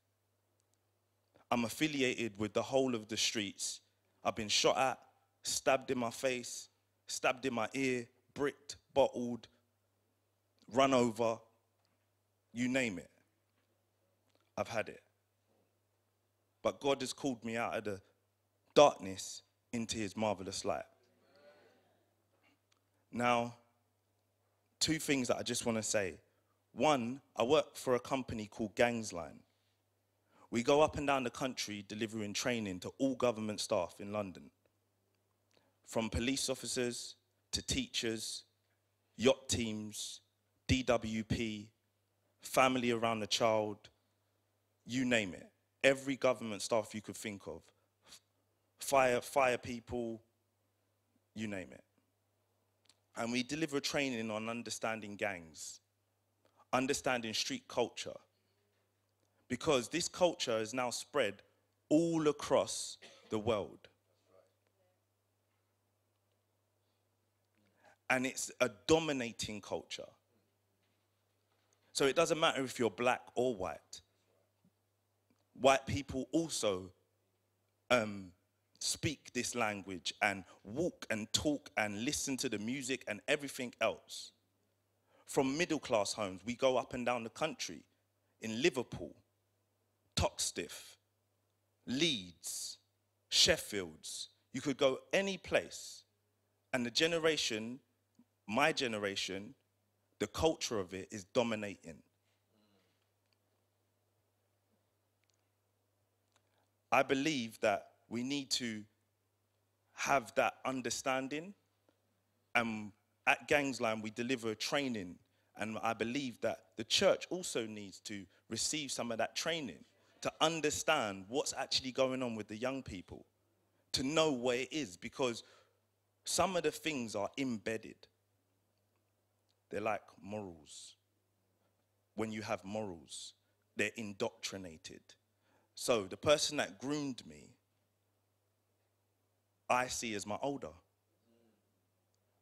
I'm affiliated with the whole of the streets. I've been shot at, stabbed in my face, stabbed in my ear, bricked, bottled, run over, you name it. I've had it. But God has called me out of the darkness into his marvelous light. Now, two things that I just want to say. One, I work for a company called Gangsline. We go up and down the country delivering training to all government staff in London. From police officers to teachers, yacht teams, DWP, family around the child, you name it. Every government staff you could think of. Fire people, you name it. And we deliver training on understanding gangs, understanding street culture. Because this culture is now spread all across the world. And it's a dominating culture. So it doesn't matter if you're black or white. White people also speak this language and walk and talk and listen to the music and everything else. From middle-class homes, we go up and down the country. In Liverpool, Toxteth, Leeds, Sheffields. You could go any place. And the generation, my generation, the culture of it is dominating. I believe that we need to have that understanding. And at Gangsline, we deliver training. And I believe that the church also needs to receive some of that training to understand what's actually going on with the young people, to know what it is, because some of the things are embedded. They're like morals. When you have morals, they're indoctrinated. So the person that groomed me, I see as my older.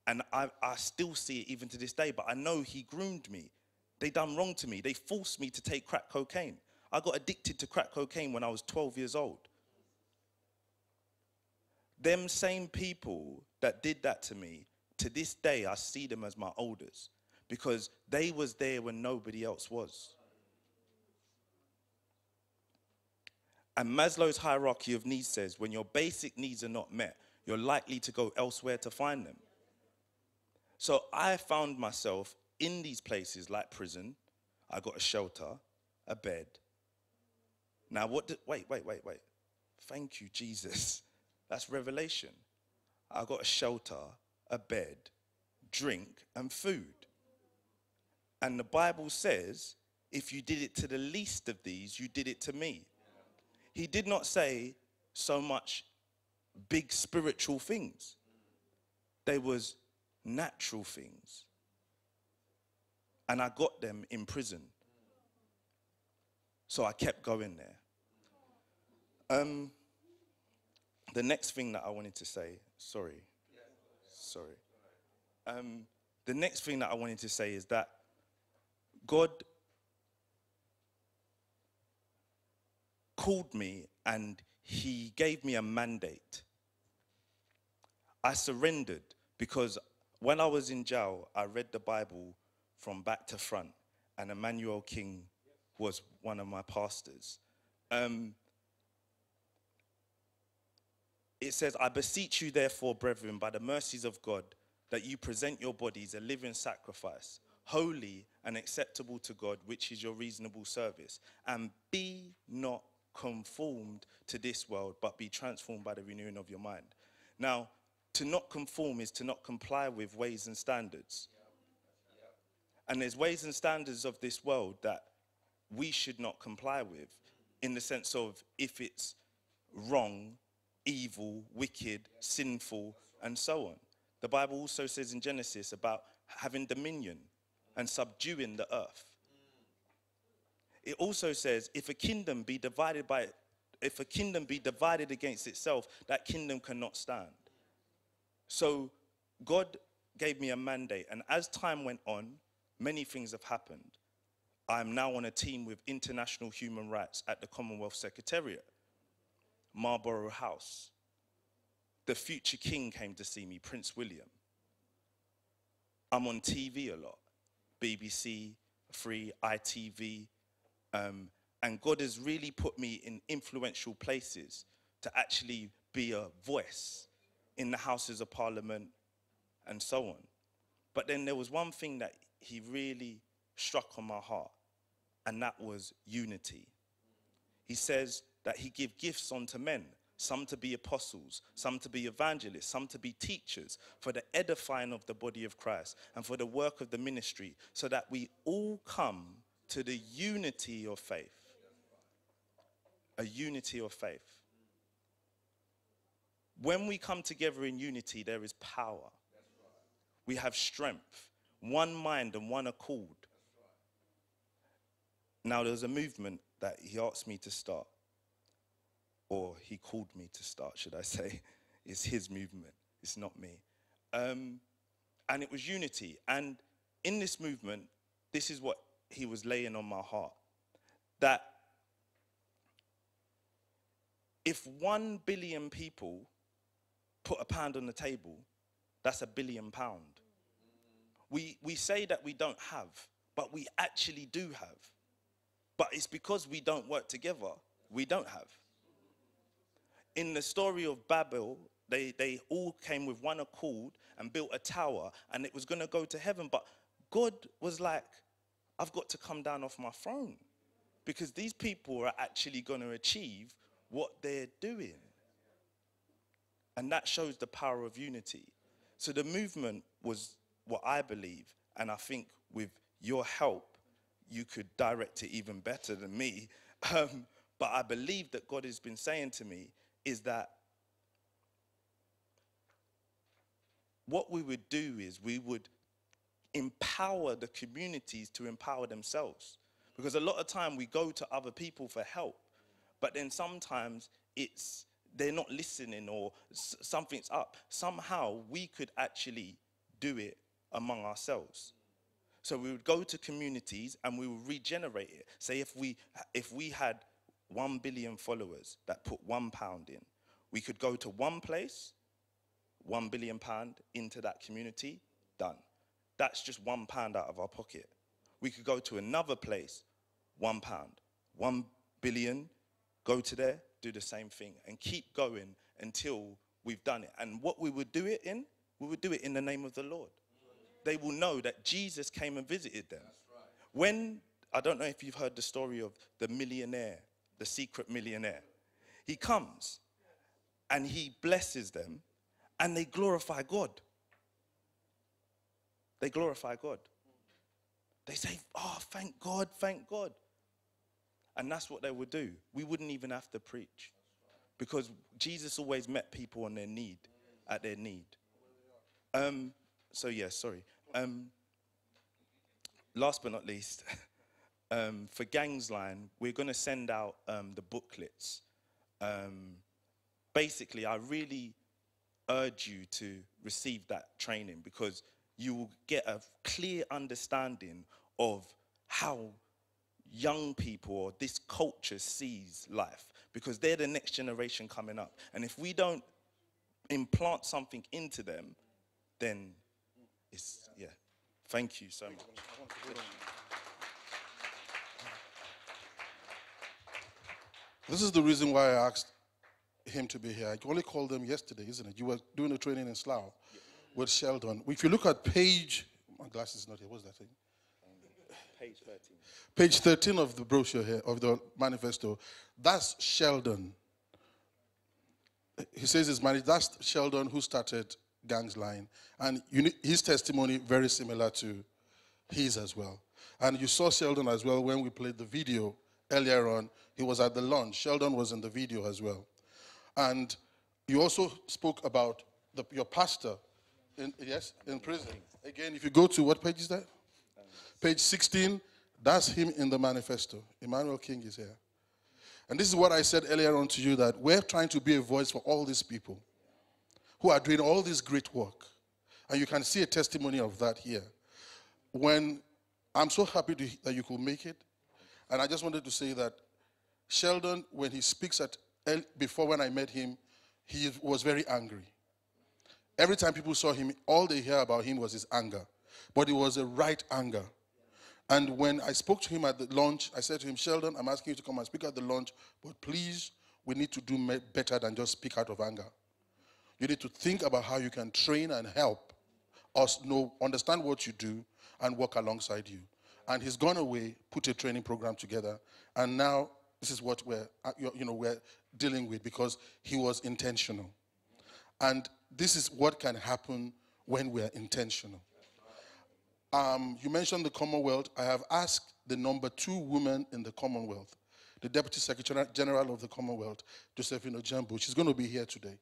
And I still see it even to this day, but I know he groomed me. They done wrong to me. They forced me to take crack cocaine. I got addicted to crack cocaine when I was 12 years old. Them same people that did that to me, to this day, I see them as my elders, because they was there when nobody else was. And Maslow's hierarchy of needs says, when your basic needs are not met, you're likely to go elsewhere to find them. So I found myself in these places like prison. I got a shelter, a bed. Now wait. Thank you, Jesus. That's revelation. I got a shelter, a bed, drink, and food. And the Bible says, if you did it to the least of these, you did it to me. He did not say so much big spiritual things. They was natural things. And I got them in prison. So I kept going there. The next thing that I wanted to say, sorry. The next thing that I wanted to say is that God called me and he gave me a mandate. I surrendered because when I was in jail, I read the Bible from back to front, and Emmanuel King was one of my pastors. It says, I beseech you therefore, brethren, by the mercies of God, that you present your bodies a living sacrifice, holy and acceptable to God, which is your reasonable service. And be not conformed to this world, but be transformed by the renewing of your mind. Now, to not conform is to not comply with ways and standards. And there's ways and standards of this world that we should not comply with, in the sense of if it's wrong, evil, wicked, sinful, and so on. The Bible also says in Genesis about having dominion and subduing the earth. It also says if a kingdom be divided against itself, that kingdom cannot stand. So God gave me a mandate, and as time went on, many things have happened. I'm now on a team with international human rights at the Commonwealth Secretariat. Marlborough House. The future king came to see me, Prince William. I'm on TV a lot, BBC, Free, ITV, and God has really put me in influential places to actually be a voice in the Houses of Parliament and so on. But then there was one thing that he really struck on my heart, and that was unity. He says that he give gifts unto men, some to be apostles, some to be evangelists, some to be teachers, for the edifying of the body of Christ and for the work of the ministry, so that we all come to the unity of faith. A unity of faith. When we come together in unity, there is power. We have strength, one mind and one accord. Now, there's a movement that he asked me to start, or he called me to start, should I say. It's his movement, it's not me. And it was unity. And in this movement, this is what he was laying on my heart. That if 1 billion people put a pound on the table, that's £1 billion. We say that we don't have, but we actually do have. But it's because we don't work together, we don't have. In the story of Babel, they all came with one accord and built a tower, and it was going to go to heaven. But God was like, I've got to come down off my throne, because these people are actually going to achieve what they're doing. And that shows the power of unity. So the movement was what I believe, and I think with your help, you could direct it even better than me. But I believe that God has been saying to me is that what we would do is we would empower the communities to empower themselves. Because a lot of time we go to other people for help, but then sometimes they're not listening, or something's up. Somehow we could actually do it among ourselves. So we would go to communities and we would regenerate it. Say if we had 1 billion followers that put £1 in, we could go to one place, £1 billion into that community, done. That's just £1 out of our pocket. We could go to another place, £1, 1 billion, go to there, do the same thing, and keep going until we've done it. And what we would do it in, we would do it in the name of the Lord. They will know that Jesus came and visited them. When, I don't know if you've heard the story of the millionaire, the secret millionaire. He comes and he blesses them and they glorify God. They glorify God. They say, oh, thank God, thank God. And that's what they would do. We wouldn't even have to preach, because Jesus always met people on their need, at their need. Last but not least, for Gangs Line, we're going to send out the booklets. Basically, I really urge you to receive that training, because you will get a clear understanding of how young people or this culture sees life, because they're the next generation coming up. And if we don't implant something into them, then it's, yeah. Thank you so much. This is the reason why I asked him to be here. I only called them yesterday, isn't it? You were doing a training in Slough with Sheldon. If you look at page, my glasses is not here, what's that thing? Page 13. Page 13 of the brochure here, of the manifesto, that's Sheldon. He says that's Sheldon who started Gangs Line. And his testimony very similar to his as well. And you saw Sheldon as well when we played the video earlier on. He was at the launch. Sheldon was in the video as well. And you also spoke about your pastor, in prison. Again, if you go to, what page is that? Page 16, that's him in the manifesto. Emmanuel King is here. And this is what I said earlier on to you, that we're trying to be a voice for all these people who are doing all this great work. And you can see a testimony of that here. When I'm so happy that you could make it. And I just wanted to say that Sheldon, when he speaks at before when I met him, he was very angry. Every time people saw him, all they hear about him was his anger. But it was a right anger. And when I spoke to him at the lunch, I said to him, Sheldon, I'm asking you to come and speak at the lunch, but please, we need to do better than just speak out of anger. You need to think about how you can train and help us understand what you do and work alongside you. And he's gone away, put a training program together, and now this is what we're dealing with, because he was intentional. And this is what can happen when we're intentional. You mentioned the Commonwealth. I have asked the number 2 woman in the Commonwealth, the Deputy Secretary General of the Commonwealth, Josephine Ojambo. She's going to be here today.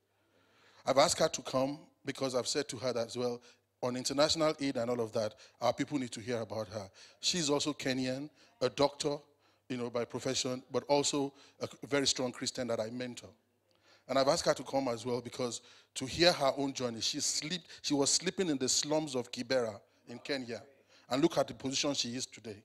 I've asked her to come because I've said to her that as well, on international aid and all of that, our people need to hear about her. She's also Kenyan, a doctor, by profession, but also a very strong Christian that I mentor. And I've asked her to come as well because to hear her own journey, she was sleeping in the slums of Kibera in Kenya. And look at the position she is today.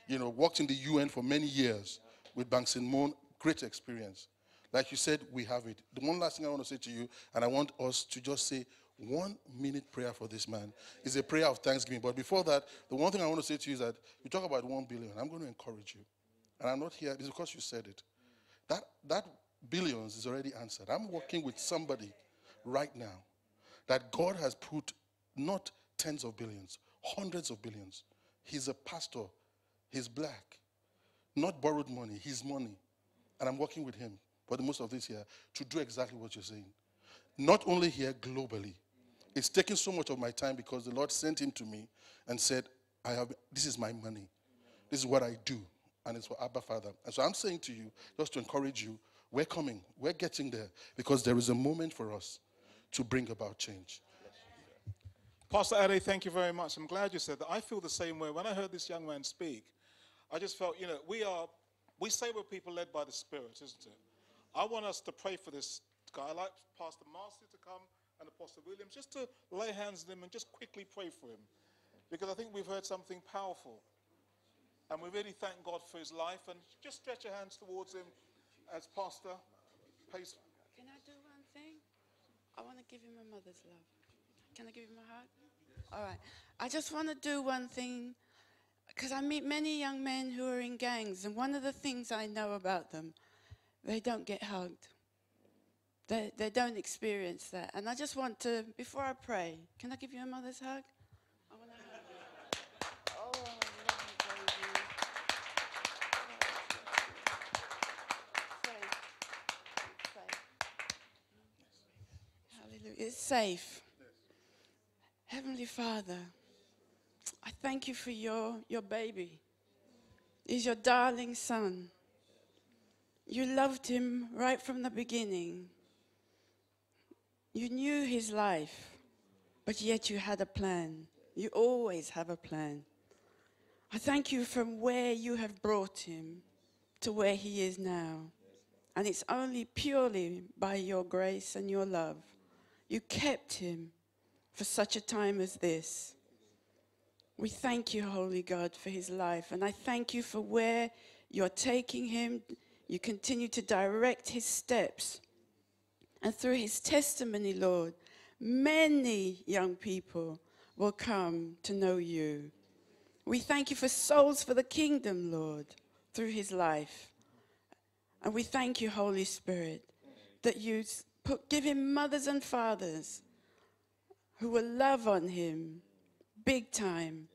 Worked in the UN for many years with Ban Ki-moon, great experience. Like you said, we have it. The one last thing I want to say to you, and I want us to just say 1 minute prayer for this man, is a prayer of thanksgiving. But before that, the one thing I want to say to you is that you talk about 1 billion. I'm going to encourage you. And I'm not here, it's because you said it. That billions is already answered. I'm working with somebody right now that God has put not tens of billions, hundreds of billions. He's a pastor. He's black. Not borrowed money, his money. And I'm working with him for the most of this year to do exactly what you're saying. Not only here, globally. It's taken so much of my time because the Lord sent him to me and said, this is my money. This is what I do. And it's for Abba Father. And so I'm saying to you, just to encourage you, we're coming. We're getting there because there is a moment for us to bring about change. Pastor Ade, thank you very much. I'm glad you said that. I feel the same way. When I heard this young man speak, I just felt, we say we're people led by the Spirit, isn't it? I want us to pray for this guy. I'd like Pastor Marcy to come and Apostle Williams, just to lay hands on him and just quickly pray for him. Because I think we've heard something powerful. And we really thank God for his life. And just stretch your hands towards him as Pastor pays. Can I do one thing? I want to give him a mother's love. Can I give him a hug? All right. I just want to do one thing, because I meet many young men who are in gangs, and one of the things I know about them, they don't get hugged. They don't experience that. And I just want to, before I pray, can I give you a mother's hug? I want to hug you. Oh, I love you, baby. Safe. Hallelujah. It's safe. Heavenly Father, I thank you for your baby. He's your darling son. You loved him right from the beginning. You knew his life, but yet you had a plan. You always have a plan. I thank you from where you have brought him to where he is now. And it's only purely by your grace and your love. You kept him for such a time as this. We thank you, Holy God, for his life. And I thank you for where you're taking him. You continue to direct his steps. And through his testimony, Lord, many young people will come to know you. We thank you for souls for the kingdom, Lord, through his life. And we thank you, Holy Spirit, that you give him mothers and fathers who will love on him big time,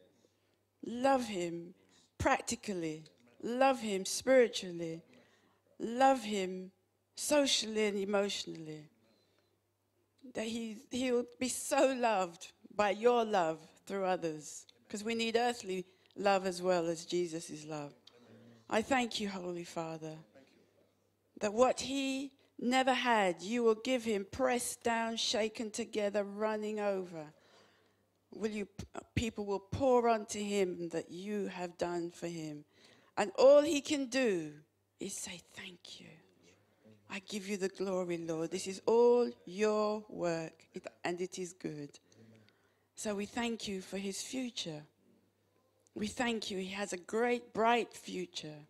love him practically, love him spiritually, love him socially and emotionally. That he'll be so loved by your love through others, because we need earthly love as well as Jesus' love. I thank you, Holy Father, that what he never had, you will give him pressed down, shaken together, running over. People will pour onto him that you have done for him. And all he can do is say, thank you. I give you the glory, Lord. This is all your work, and it is good. So we thank you for his future. We thank you. He has a great, bright future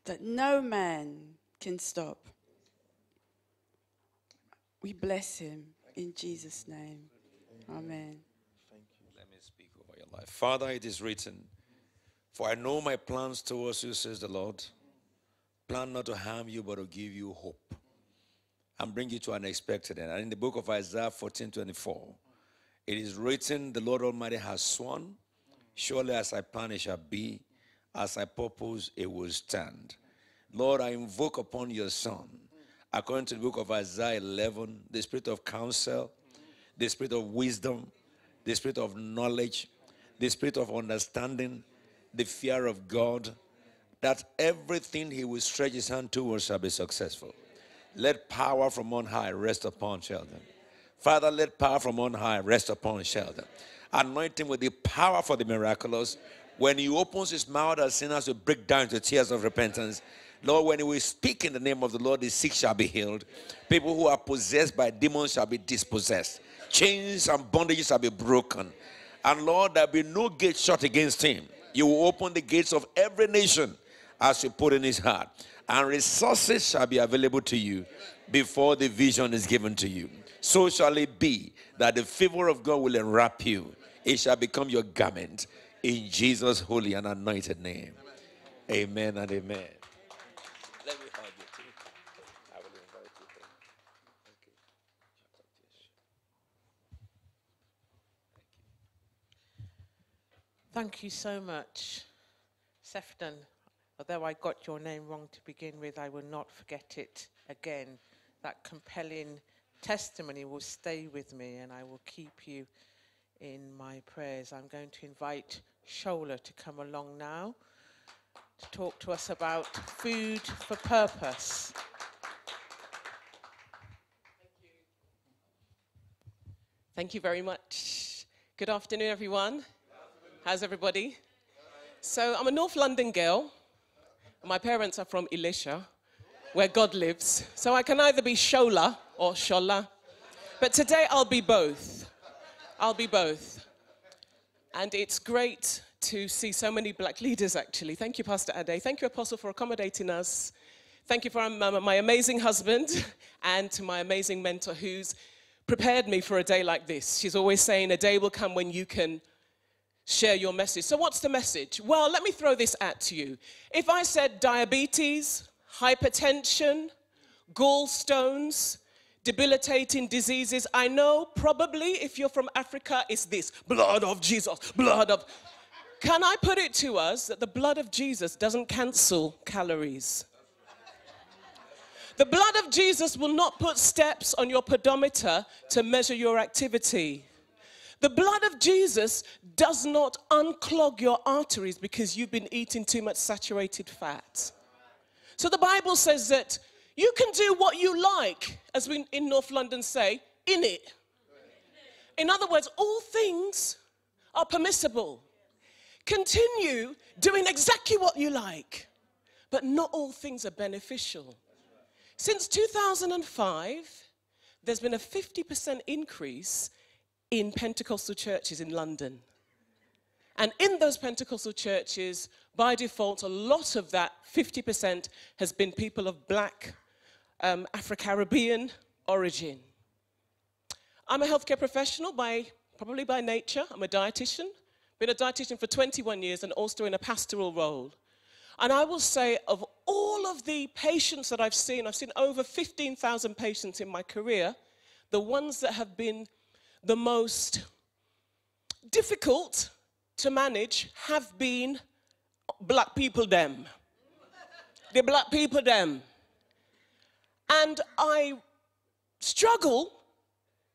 that no man can stop. We bless him in Jesus' name. Amen. Let me speak over your life. Father, it is written, for I know my plans towards you, says the Lord. Plan not to harm you, but to give you hope and bring you to an expected end. And in the book of Isaiah 14:24, it is written, the Lord Almighty has sworn, surely as I plan it shall be, as I purpose it will stand. Lord, I invoke upon your Son, according to the book of Isaiah 11, the spirit of counsel, the spirit of wisdom, the spirit of knowledge, the spirit of understanding, the fear of God, that everything he will stretch his hand towards shall be successful. Let power from on high rest upon Sheldon. Father, let power from on high rest upon Sheldon. Anoint him with the power for the miraculous. When he opens his mouth, as sinners will break down to tears of repentance. Lord, when he will speak in the name of the Lord, the sick shall be healed. People who are possessed by demons shall be dispossessed. Chains and bondages shall be broken. And Lord, there will be no gate shut against him. You will open the gates of every nation as you put in his heart. And resources shall be available to you before the vision is given to you. So shall it be that the favor of God will enwrap you. It shall become your garment in Jesus' holy and anointed name. Amen and amen. Let me hug you too. I will invite you. Okay. Thank you so much, Sefton. Although I got your name wrong to begin with, I will not forget it again. That compelling testimony will stay with me, and I will keep you in my prayers. I'm going to invite Shola to come along now to talk to us about food for purpose. Thank you very much. Good afternoon, everyone. How's everybody? So I'm a North London girl. My parents are from Elisha, where God lives. So I can either be Shola or Shola. But today I'll be both. I'll be both. And it's great to see so many black leaders, actually. Thank you, Pastor Ade. Thank you, Apostle, for accommodating us. Thank you for my amazing husband and to my amazing mentor who's prepared me for a day like this. She's always saying a day will come when you can share your message. So what's the message? Well, let me throw this at you. If I said diabetes, hypertension, gallstones, debilitating diseases, I know probably if you're from Africa, it's this, blood of Jesus, blood of... Can I put it to us that the blood of Jesus doesn't cancel calories? The blood of Jesus will not put steps on your pedometer to measure your activity. The blood of Jesus does not unclog your arteries because you've been eating too much saturated fat. So the Bible says that you can do what you like, as we in North London say, in it. In other words, all things are permissible. Continue doing exactly what you like, but not all things are beneficial. Since 2005, there's been a 50% increase in Pentecostal churches in London. And in those Pentecostal churches, by default, a lot of that 50% has been people of black, Afro-Caribbean origin. I'm a healthcare professional probably by nature. I'm a dietitian. Been a dietitian for 21 years and also in a pastoral role. And I will say of all of the patients that I've seen over 15,000 patients in my career, the ones that have been the most difficult to manage have been black people them. The black people them. And I struggle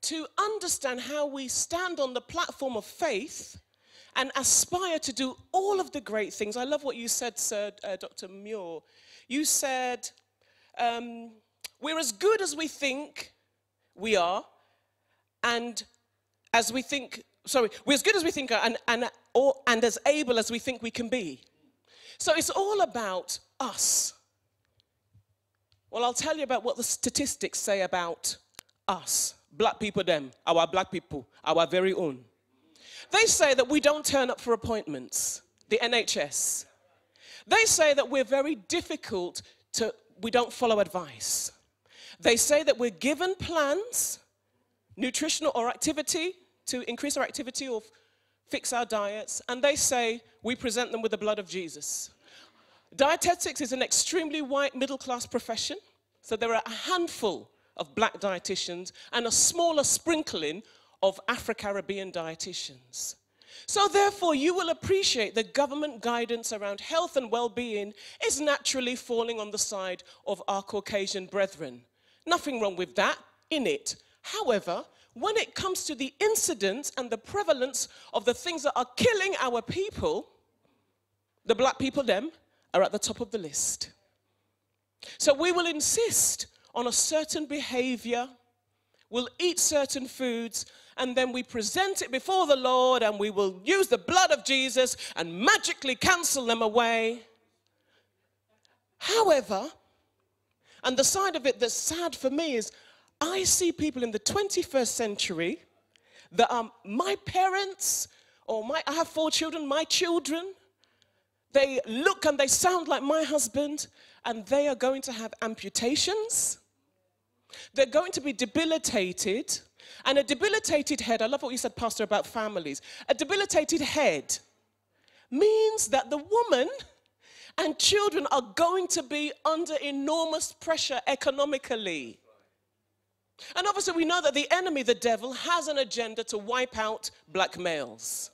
to understand how we stand on the platform of faith and aspire to do all of the great things. I love what you said, Sir Dr. Muir. You said, we're as good as we think we are, and as we think, we're as good as we think and as able as we think we can be. So it's all about us. Well, I'll tell you about what the statistics say about us, black people them, our black people, our very own. They say that we don't turn up for appointments, the NHS. They say that we're very difficult we don't follow advice. They say that we're given plans, nutritional or activity, to increase our activity or fix our diets, and they say we present them with the blood of Jesus. Dietetics is an extremely white middle-class profession, so there are a handful of black dietitians and a smaller sprinkling of Afro-Caribbean dietitians. So therefore, you will appreciate the government guidance around health and well-being is naturally falling on the side of our Caucasian brethren. Nothing wrong with that, in it. However, when it comes to the incidence and the prevalence of the things that are killing our people, the black people, them, are at the top of the list. So we will insist on a certain behavior, we'll eat certain foods, and then we present it before the Lord, and we will use the blood of Jesus and magically cancel them away. However, and the side of it that's sad for me is I see people in the 21st century that are my parents, or I have 4 children, my children. They look and they sound like my husband, and they are going to have amputations. They're going to be debilitated. And a debilitated head, I love what you said, Pastor, about families. A debilitated head means that the woman and children are going to be under enormous pressure economically. And obviously we know that the enemy, the devil, has an agenda to wipe out black males.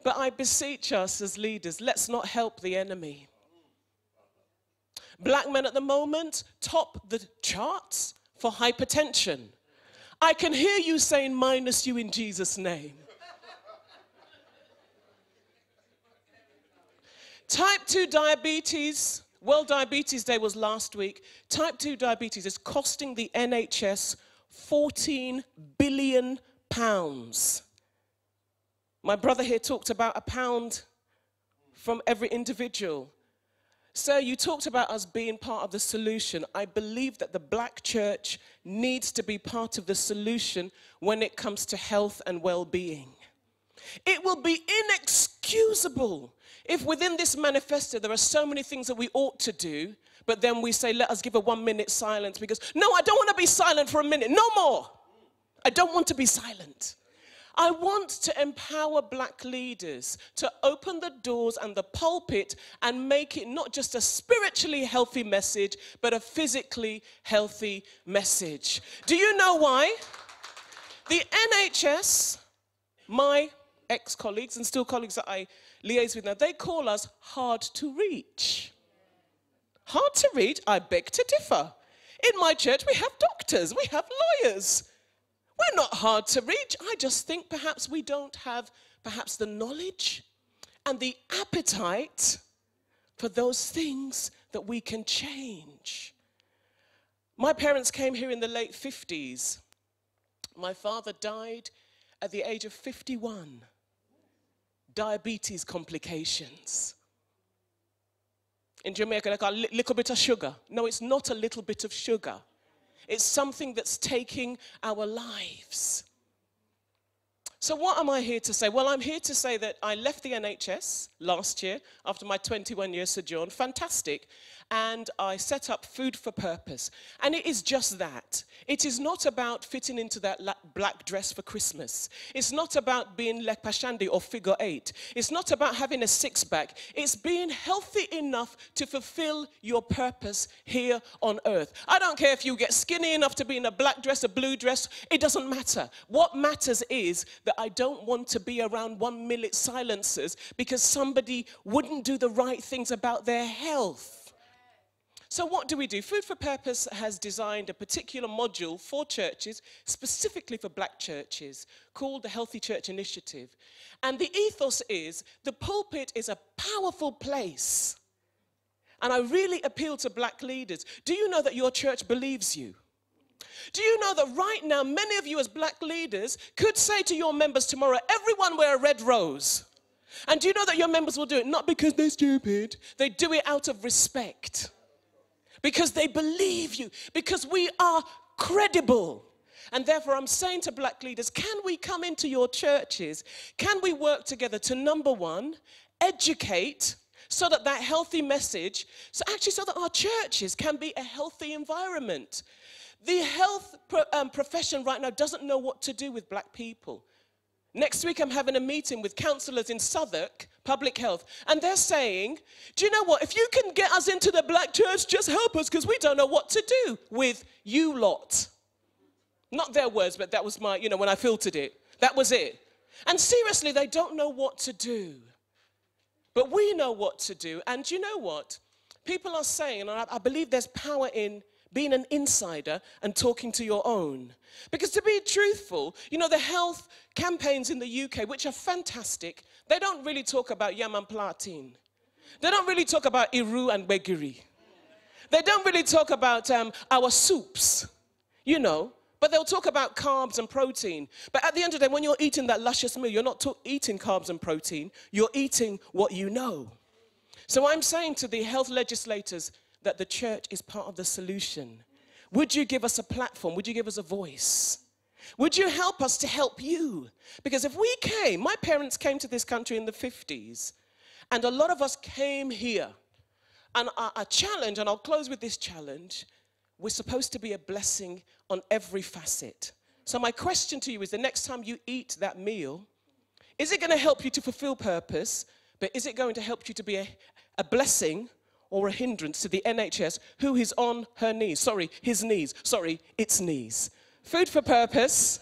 But I beseech us as leaders, let's not help the enemy. Black men at the moment top the charts for hypertension. I can hear you saying, minus you in Jesus' name. Type 2 diabetes, World Diabetes Day was last week. Type 2 diabetes is costing the NHS £14 billion. My brother here talked about £1 from every individual. Sir, you talked about us being part of the solution. I believe that the black church needs to be part of the solution when it comes to health and well-being. It will be inexcusable if within this manifesto there are so many things that we ought to do, but then we say, let us give a 1-minute silence because, no, I don't want to be silent for a minute, no more. I don't want to be silent. I want to empower black leaders to open the doors and the pulpit and make it not just a spiritually healthy message, but a physically healthy message. Do you know why? The NHS, my ex-colleagues and still colleagues that I liaise with now, they call us hard to reach. Hard to reach? I beg to differ. In my church, we have doctors, we have lawyers. We're not hard to reach. I just think perhaps we don't have perhaps the knowledge and the appetite for those things that we can change. My parents came here in the late 50s. My father died at the age of 51. Diabetes complications. In Jamaica, like a little bit of sugar. No, it's not a little bit of sugar. It's something that's taking our lives. So what am I here to say? Well, I'm here to say that I left the NHS last year after my 21-year sojourn. Fantastic. And I set up Food for Purpose. And it is just that. It is not about fitting into that black dress for Christmas. It's not about being Lek Pashandi or figure 8. It's not about having a six-pack. It's being healthy enough to fulfill your purpose here on earth. I don't care if you get skinny enough to be in a black dress, a blue dress. It doesn't matter. What matters is that I don't want to be around 1-minute silencers because somebody wouldn't do the right things about their health. So what do we do? Food for Purpose has designed a particular module for churches, specifically for black churches, called the Healthy Church Initiative. And the ethos is, the pulpit is a powerful place. And I really appeal to black leaders. Do you know that your church believes you? Do you know that right now, many of you as black leaders could say to your members tomorrow, everyone wear a red rose. And do you know that your members will do it not because they're stupid, they do it out of respect. Because they believe you, because we are credible. And therefore I'm saying to black leaders, can we come into your churches? Can we work together to, number one, educate so that that healthy message, so that our churches can be a healthy environment. The health profession right now doesn't know what to do with black people. Next week, I'm having a meeting with counsellors in Southwark, Public Health, and they're saying, do you know what, if you can get us into the black church, just help us, because we don't know what to do with you lot. Not their words, but that was my, when I filtered it, that was it. And seriously, they don't know what to do. But we know what to do, and you know what? People are saying, and I believe there's power in being an insider and talking to your own. Because to be truthful, the health campaigns in the UK, which are fantastic, they don't really talk about Yaman Platin. They don't really talk about Iru and Begiri. They don't really talk about our soups, but they'll talk about carbs and protein. But at the end of the day, when you're eating that luscious meal, you're not eating carbs and protein, you're eating what you know. So I'm saying to the health legislators, that the church is part of the solution. Would you give us a platform? Would you give us a voice? Would you help us to help you? Because if we came, my parents came to this country in the 50s, and a lot of us came here. And our challenge, and I'll close with this challenge, we're supposed to be a blessing on every facet. So my question to you is, the next time you eat that meal, is it going to help you to fulfill purpose, but is it going to help you to be a blessing or a hindrance to the NHS, who is on her knees? Sorry, his knees. Sorry, its knees. Food for purpose.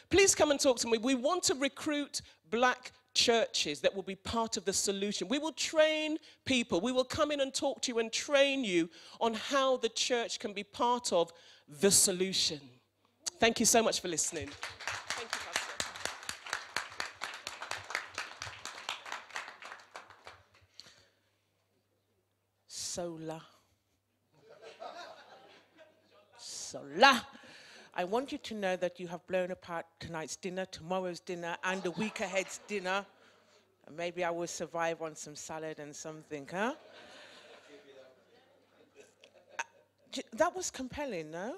Please come and talk to me. We want to recruit black churches that will be part of the solution. We will train people. We will come in and talk to you and train you on how the church can be part of the solution. Thank you so much for listening. Thank you, Pastor. Sola. I want you to know that you have blown apart tonight's dinner, tomorrow's dinner, and the week ahead's dinner. And maybe I will survive on some salad and something, huh? That was compelling, no?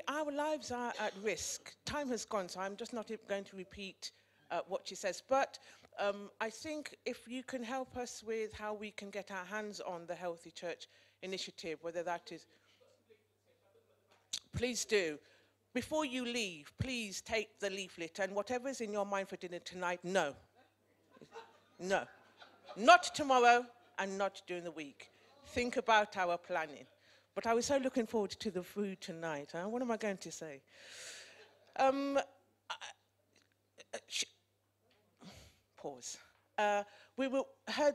Our lives are at risk. Time has gone, so I'm just not going to repeat what she says. But I think if you can help us with how we can get our hands on the Healthy Church initiative, whether that is... Please do. Before you leave, please take the leaflet, and whatever is in your mind for dinner tonight, no. No. Not tomorrow and not during the week. Think about our planning. But I was so looking forward to the food tonight. Huh? What am I going to say? Pause. We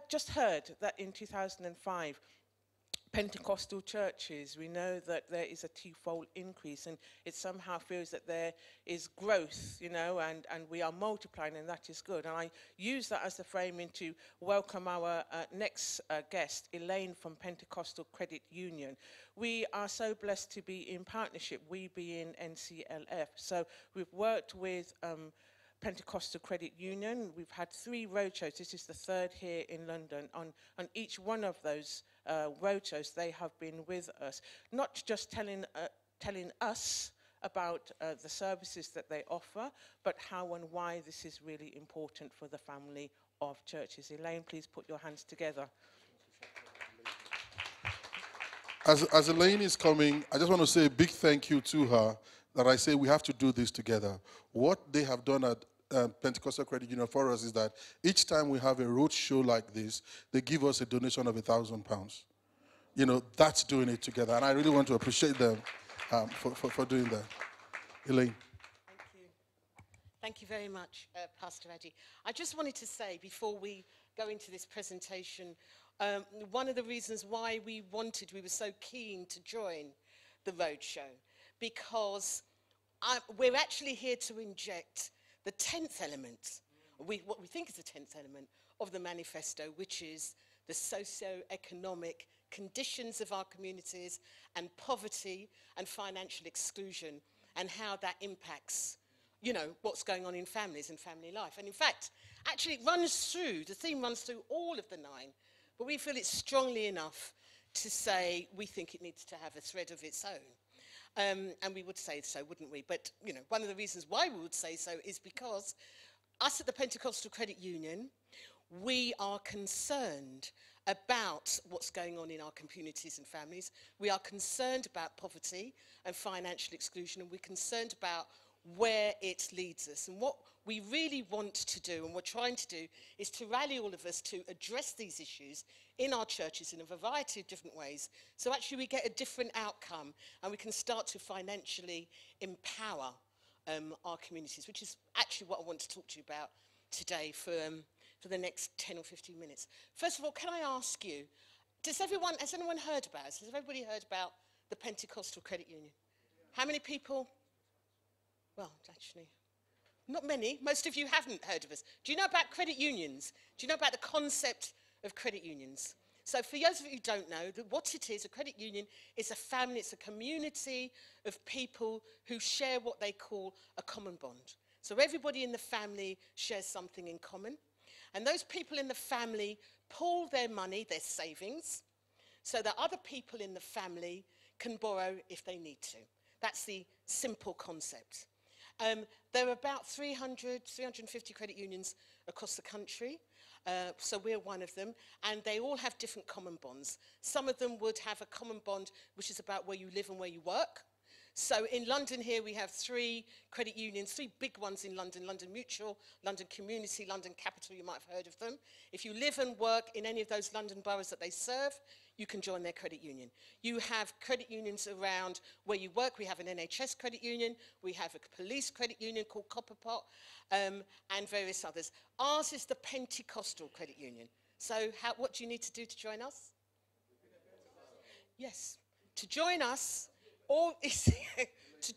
just heard that in 2005, Pentecostal churches, we know that there is a twofold increase, and it somehow feels that there is growth, and we are multiplying, and that is good. And I use that as the framing to welcome our next guest, Elaine from Pentecostal Credit Union. We are so blessed to be in partnership, we being NCLF. So we've worked with Pentecostal Credit Union. We've had 3 roadshows. This is the 3rd here in London. On each one of those roadshows, they have been with us, not just telling us about the services that they offer, but how and why this is really important for the family of churches. Elaine, please put your hands together. As Elaine is coming, I just want to say a big thank you to her, that I say we have to do this together. What they have done at Pentecostal Credit Union for us is that each time we have a road show like this, they give us a donation of £1,000. That's doing it together. And I really want to appreciate them for doing that. Elaine. Thank you. Thank you very much, Pastor Addy. I just wanted to say, before we go into this presentation, one of the reasons why we were so keen to join the roadshow, because we're actually here to inject the 10th element, what we think is the 10th element of the manifesto, which is the socio-economic conditions of our communities and poverty and financial exclusion, and how that impacts, what's going on in families and family life. And in fact, actually the theme runs through all of the 9, but we feel it's strongly enough to say we think it needs to have a thread of its own. And we would say so, wouldn't we? But, one of the reasons why we would say so is because us at the Pentecostal Credit Union, we are concerned about what's going on in our communities and families. We are concerned about poverty and financial exclusion, and we're concerned about where it leads us. And what we really want to do, and we're trying to do, is to rally all of us to address these issues in our churches in a variety of different ways. So actually we get a different outcome and we can start to financially empower our communities, which is actually what I want to talk to you about today for the next 10 or 15 minutes. First of all, can I ask you, has anyone heard about us? Has everybody heard about the Pentecostal Credit Union? How many people? Well, actually, not many. Most of you haven't heard of us. Do you know about credit unions? Do you know about the concept of credit unions? So for those of you who don't know, what it is, a credit union is a family, it's a community of people who share what they call a common bond. So everybody in the family shares something in common. And those people in the family pool their money, their savings, so that other people in the family can borrow if they need to. That's the simple concept. There are about 350 credit unions across the country, so we're one of them, and they all have different common bonds. Some of them would have a common bond which is about where you live and where you work. So in London here we have 3 credit unions, 3 big ones in London: London Mutual, London Community, London Capital. You might have heard of them. If you live and work in any of those London boroughs that they serve, you can join their credit union. You have credit unions around where you work. We have an NHS credit union. We have a police credit union called Copperpot, and various others. Ours is the Pentecostal Credit Union. So what do you need to do to join us? Yes. To join us, to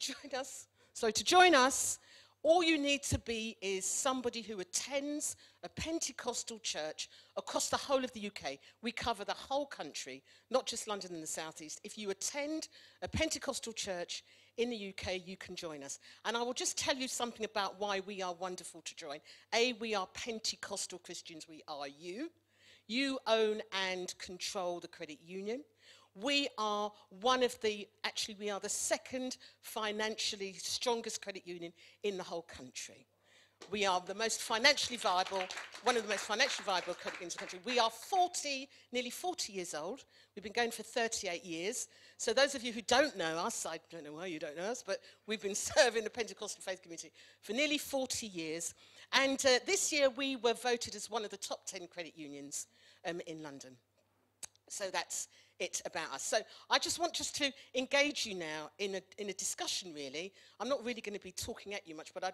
join us, all you need to be is somebody who attends a Pentecostal church across the whole of the UK. We cover the whole country, not just London and the South East. If you attend a Pentecostal church in the UK, you can join us. And I will just tell you something about why we are wonderful to join. We are Pentecostal Christians. We are you. You own and control the credit union. We are we are the second financially strongest credit union in the whole country. We are the most financially viable, one of the most financially viable credit unions in the country. We are nearly 40 years old. We've been going for 38 years. So those of you who don't know us, I don't know why you don't know us, but we've been serving the Pentecostal faith community for nearly 40 years. And this year we were voted as one of the top 10 credit unions in London. So that's it about us. So I just want to engage you now in a discussion, really. I'm not really going to be talking at you much, but I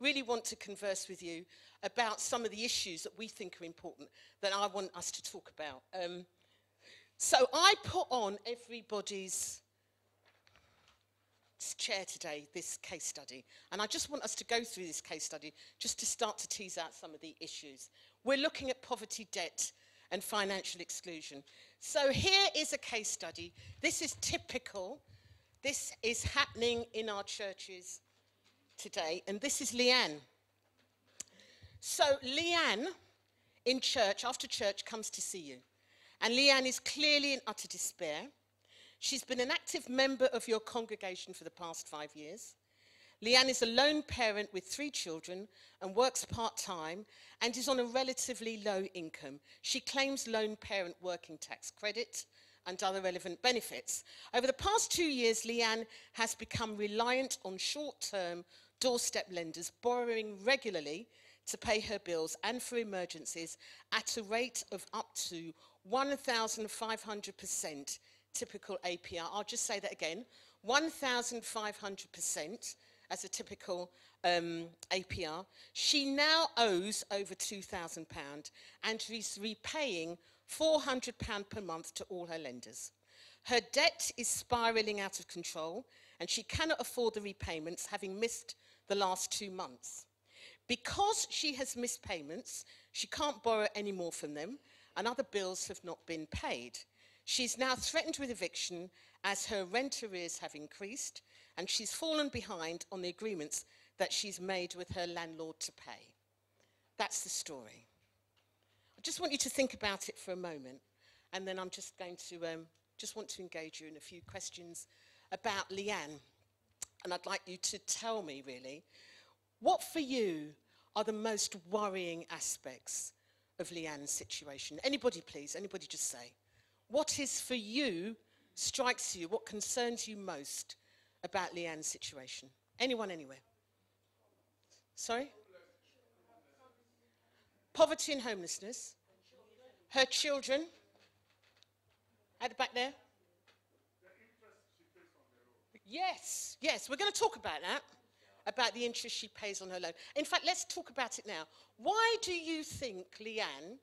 really want to converse with you about some of the issues that we think are important that I want us to talk about. So I put on everybody's chair today this case study, and I just want us to go through this case study just to start to tease out some of the issues. We're looking at poverty, debt, and financial exclusion. So here is a case study. This is typical. This is happening in our churches today, and this is Leanne. So Leanne, in church, after church, comes to see you. And Leanne is clearly in utter despair. She's been an active member of your congregation for the past 5 years. Leanne is a lone parent with 3 children and works part-time and is on a relatively low income. She claims lone parent working tax credit and other relevant benefits. Over the past 2 years, Leanne has become reliant on short-term doorstep lenders, borrowing regularly to pay her bills and for emergencies at a rate of up to 1,500% typical APR. I'll just say that again, 1,500% as a typical APR. She now owes over £2,000 and she's repaying £400 per month to all her lenders. Her debt is spiralling out of control and she cannot afford the repayments, having missed the last 2 months. Because she has missed payments, she can't borrow any more from them and other bills have not been paid. She's now threatened with eviction as her rent arrears have increased and she's fallen behind on the agreements that she's made with her landlord to pay. That's the story. I just want you to think about it for a moment, and then I'm just going to want to engage you in a few questions about Leanne. And I'd like you to tell me, really, what for you are the most worrying aspects of Leanne's situation? Anybody, please? Anybody just say. What is for you, strikes you, what concerns you most about Leanne's situation? Anyone, anywhere? Sorry? Poverty and homelessness. Her children. At the back there. Yes, yes, we're going to talk about that, about the interest she pays on her loan. In fact, let's talk about it now. Why do you think Leanne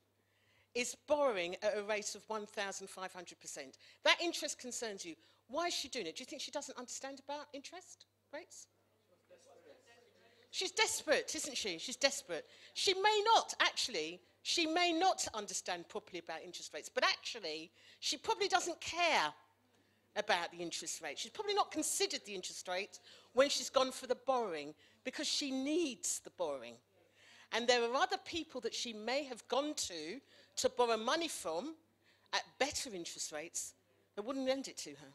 is borrowing at a rate of 1,500%? That interest concerns you. Why is she doing it? Do you think she doesn't understand about interest rates? She's desperate, isn't she? She's desperate. She may not, actually, she may not understand properly about interest rates, but actually, she probably doesn't care about the interest rate. She's probably not considered the interest rate when she's gone for the borrowing, because she needs the borrowing. And there are other people that she may have gone to borrow money from at better interest rates that wouldn't lend it to her.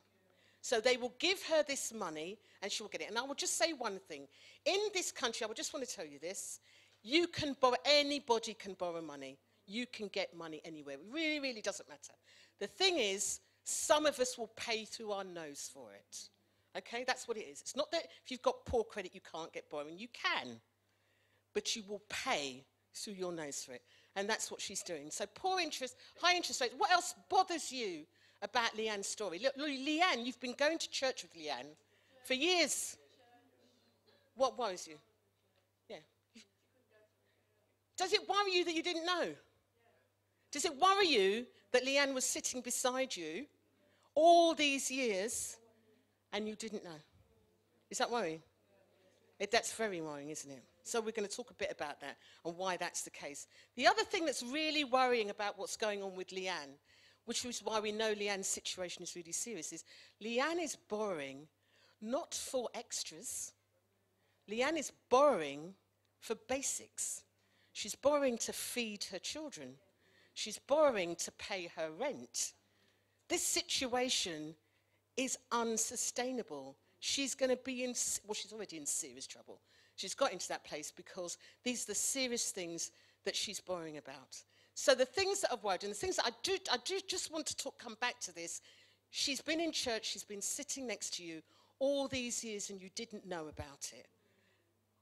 So they will give her this money and she will get it. And I will just say one thing. In this country, I would just want to tell you this. You can borrow, anybody can borrow money. You can get money anywhere. It really, really doesn't matter. The thing is, some of us will pay through our nose for it. Okay, that's what it is. It's not that if you've got poor credit, you can't get borrowing. You can, but you will pay through your nose for it. And that's what she's doing. So poor interest, high interest rates. What else bothers you about Leanne's story? Look, Leanne, you've been going to church with Leanne for years. What worries you? Yeah. Does it worry you that you didn't know? Does it worry you that Leanne was sitting beside you all these years and you didn't know? Is that worrying? That's very worrying, isn't it? So we're going to talk a bit about that and why that's the case. The other thing that's really worrying about what's going on with Leanne, which is why we know Leanne's situation is really serious, is Leanne is borrowing not for extras. Leanne is borrowing for basics. She's borrowing to feed her children. She's borrowing to pay her rent. This situation is unsustainable. She's going to be in, well, she's already in serious trouble. She's got into that place because these are the serious things that she's borrowing about. So the things that I've worried, and the things that I do just want to come back to this. She's been in church, she's been sitting next to you all these years and you didn't know about it.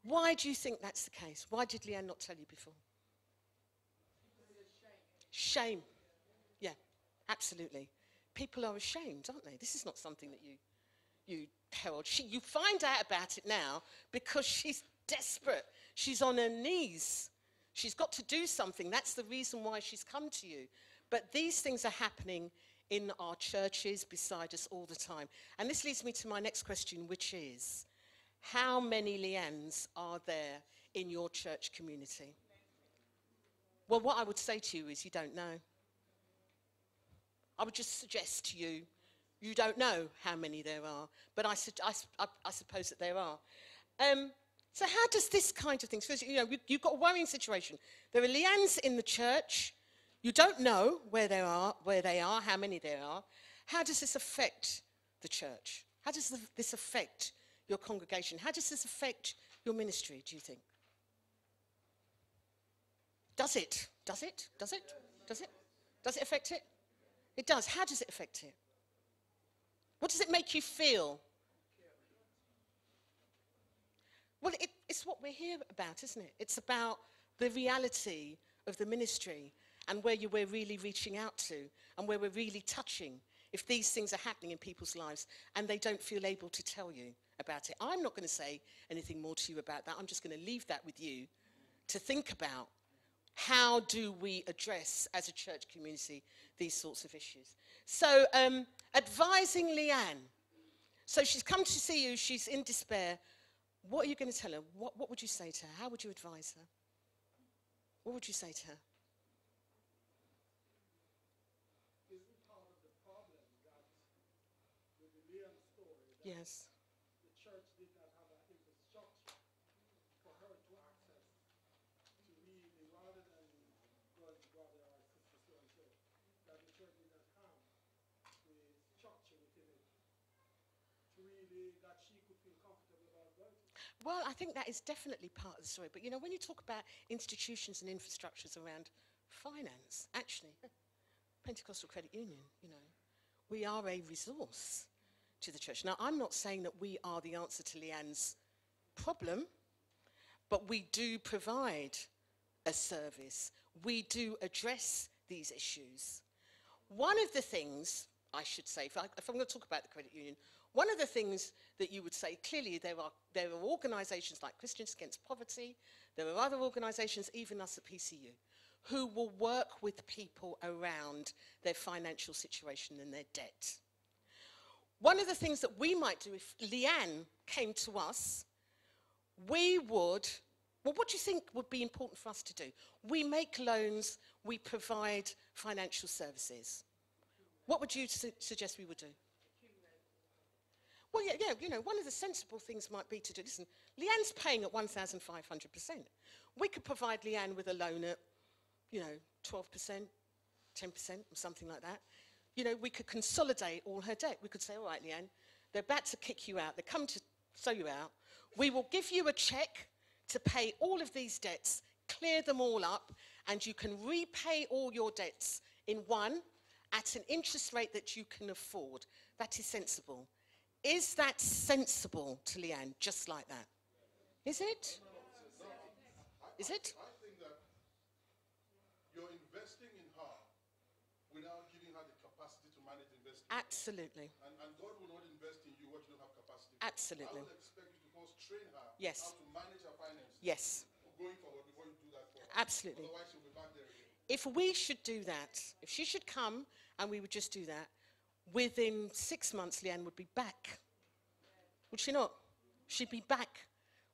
Why do you think that's the case? Why did Leanne not tell you before? Shame. Yeah, absolutely. People are ashamed, aren't they? This is not something that you herald. You find out about it now because she's desperate. She's on her knees. She's got to do something. That's the reason why she's come to you. But these things are happening in our churches beside us all the time. And this leads me to my next question, which is, how many Leannes are there in your church community? Well, what I would say to you is you don't know. I would just suggest to you, you don't know how many there are, but I suppose that there are. So how does this kind of thing, so, you know, you've got a worrying situation. There are Leannes in the church. You don't know where they are, how many there are. How does this affect the church? How does this affect your congregation? How does this affect your ministry, do you think? Does it? Does it? Does it? Does it? Does it affect it? It does. How does it affect it? What does it make you feel? Well, it's what we're here about, isn't it? It's about the reality of the ministry and where we're really reaching out to and where we're really touching if these things are happening in people's lives and they don't feel able to tell you about it. I'm not going to say anything more to you about that. I'm just going to leave that with you to think about. How do we address, as a church community, these sorts of issues? So, advising Leanne. So she's come to see you, she's in despair. What are you going to tell her? What would you say to her? How would you advise her? What would you say to her? Isn't part of the problem that with the Leanne story, that Yes. the church did not have an infrastructure for her to access to really, rather than going to brother or sister so and so, that the church did not have the structure within it to really, that she could feel comfortable about going to. Well, I think that is definitely part of the story. But, you know, when you talk about institutions and infrastructures around finance. Actually, Pentecostal Credit Union, we are a resource to the church. Now, I'm not saying that we are the answer to Leanne's problem, but we do provide a service. We do address these issues. One of the things, I should say, if I'm going to talk about the credit union, one of the things that you would say, clearly there are organisations like Christians Against Poverty, there are other organisations, even us at PCU, who will work with people around their financial situation and their debt. One of the things that we might do if Leanne came to us, we would, well, what do you think would be important for us to do? We make loans, we provide financial services. What would you suggest we would do? Well, yeah, one of the sensible things might be to do, listen, Leanne's paying at 1,500%. We could provide Leanne with a loan at, 12%, 10%, or something like that. We could consolidate all her debt. We could say, all right, Leanne, they're about to kick you out. They come to throw you out. We will give you a cheque to pay all of these debts, clear them all up, and you can repay all your debts in one at an interest rate that you can afford. That is sensible. Is that sensible to Leanne, just like that? Is it? Is it? I think that you're investing in her without giving her the capacity to manage investment. Absolutely. And God will not invest in you what you don't have capacity. Absolutely. I would expect you to first train her Yes. how to manage her finances. Yes. Going forward before you do that for her. Absolutely. Otherwise she'll be back there again. If we should do that, if she should come and we would just do that, within 6 months, Leanne would be back. Would she not? She'd be back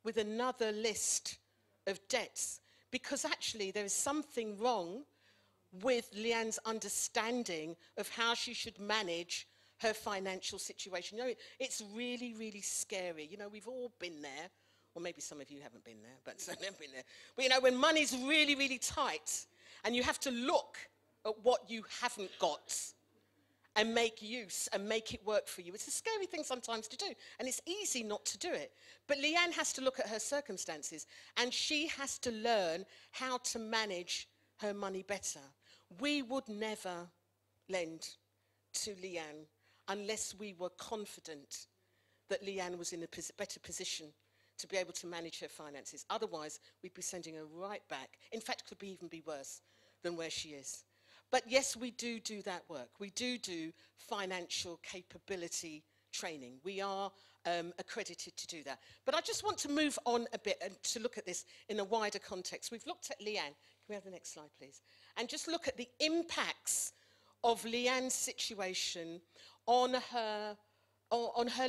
with another list of debts, because actually there is something wrong with Leanne's understanding of how she should manage her financial situation. It's really, really scary. We've all been there, or maybe some of you haven't been there, but some have been there. But when money's really, really tight, and you have to look at what you haven't got and make use and make it work for you. It's a scary thing sometimes to do, and it's easy not to do it. But Leanne has to look at her circumstances, and she has to learn how to manage her money better. We would never lend to Leanne unless we were confident that Leanne was in a better position to be able to manage her finances. Otherwise, we'd be sending her right back. In fact, it could even be worse than where she is. But yes, we do that work. We do financial capability training. We are accredited to do that. But I just want to move on a bit and to look at this in a wider context. We've looked at Leanne. Can we have the next slide, please? And just look at the impacts of Leanne's situation on her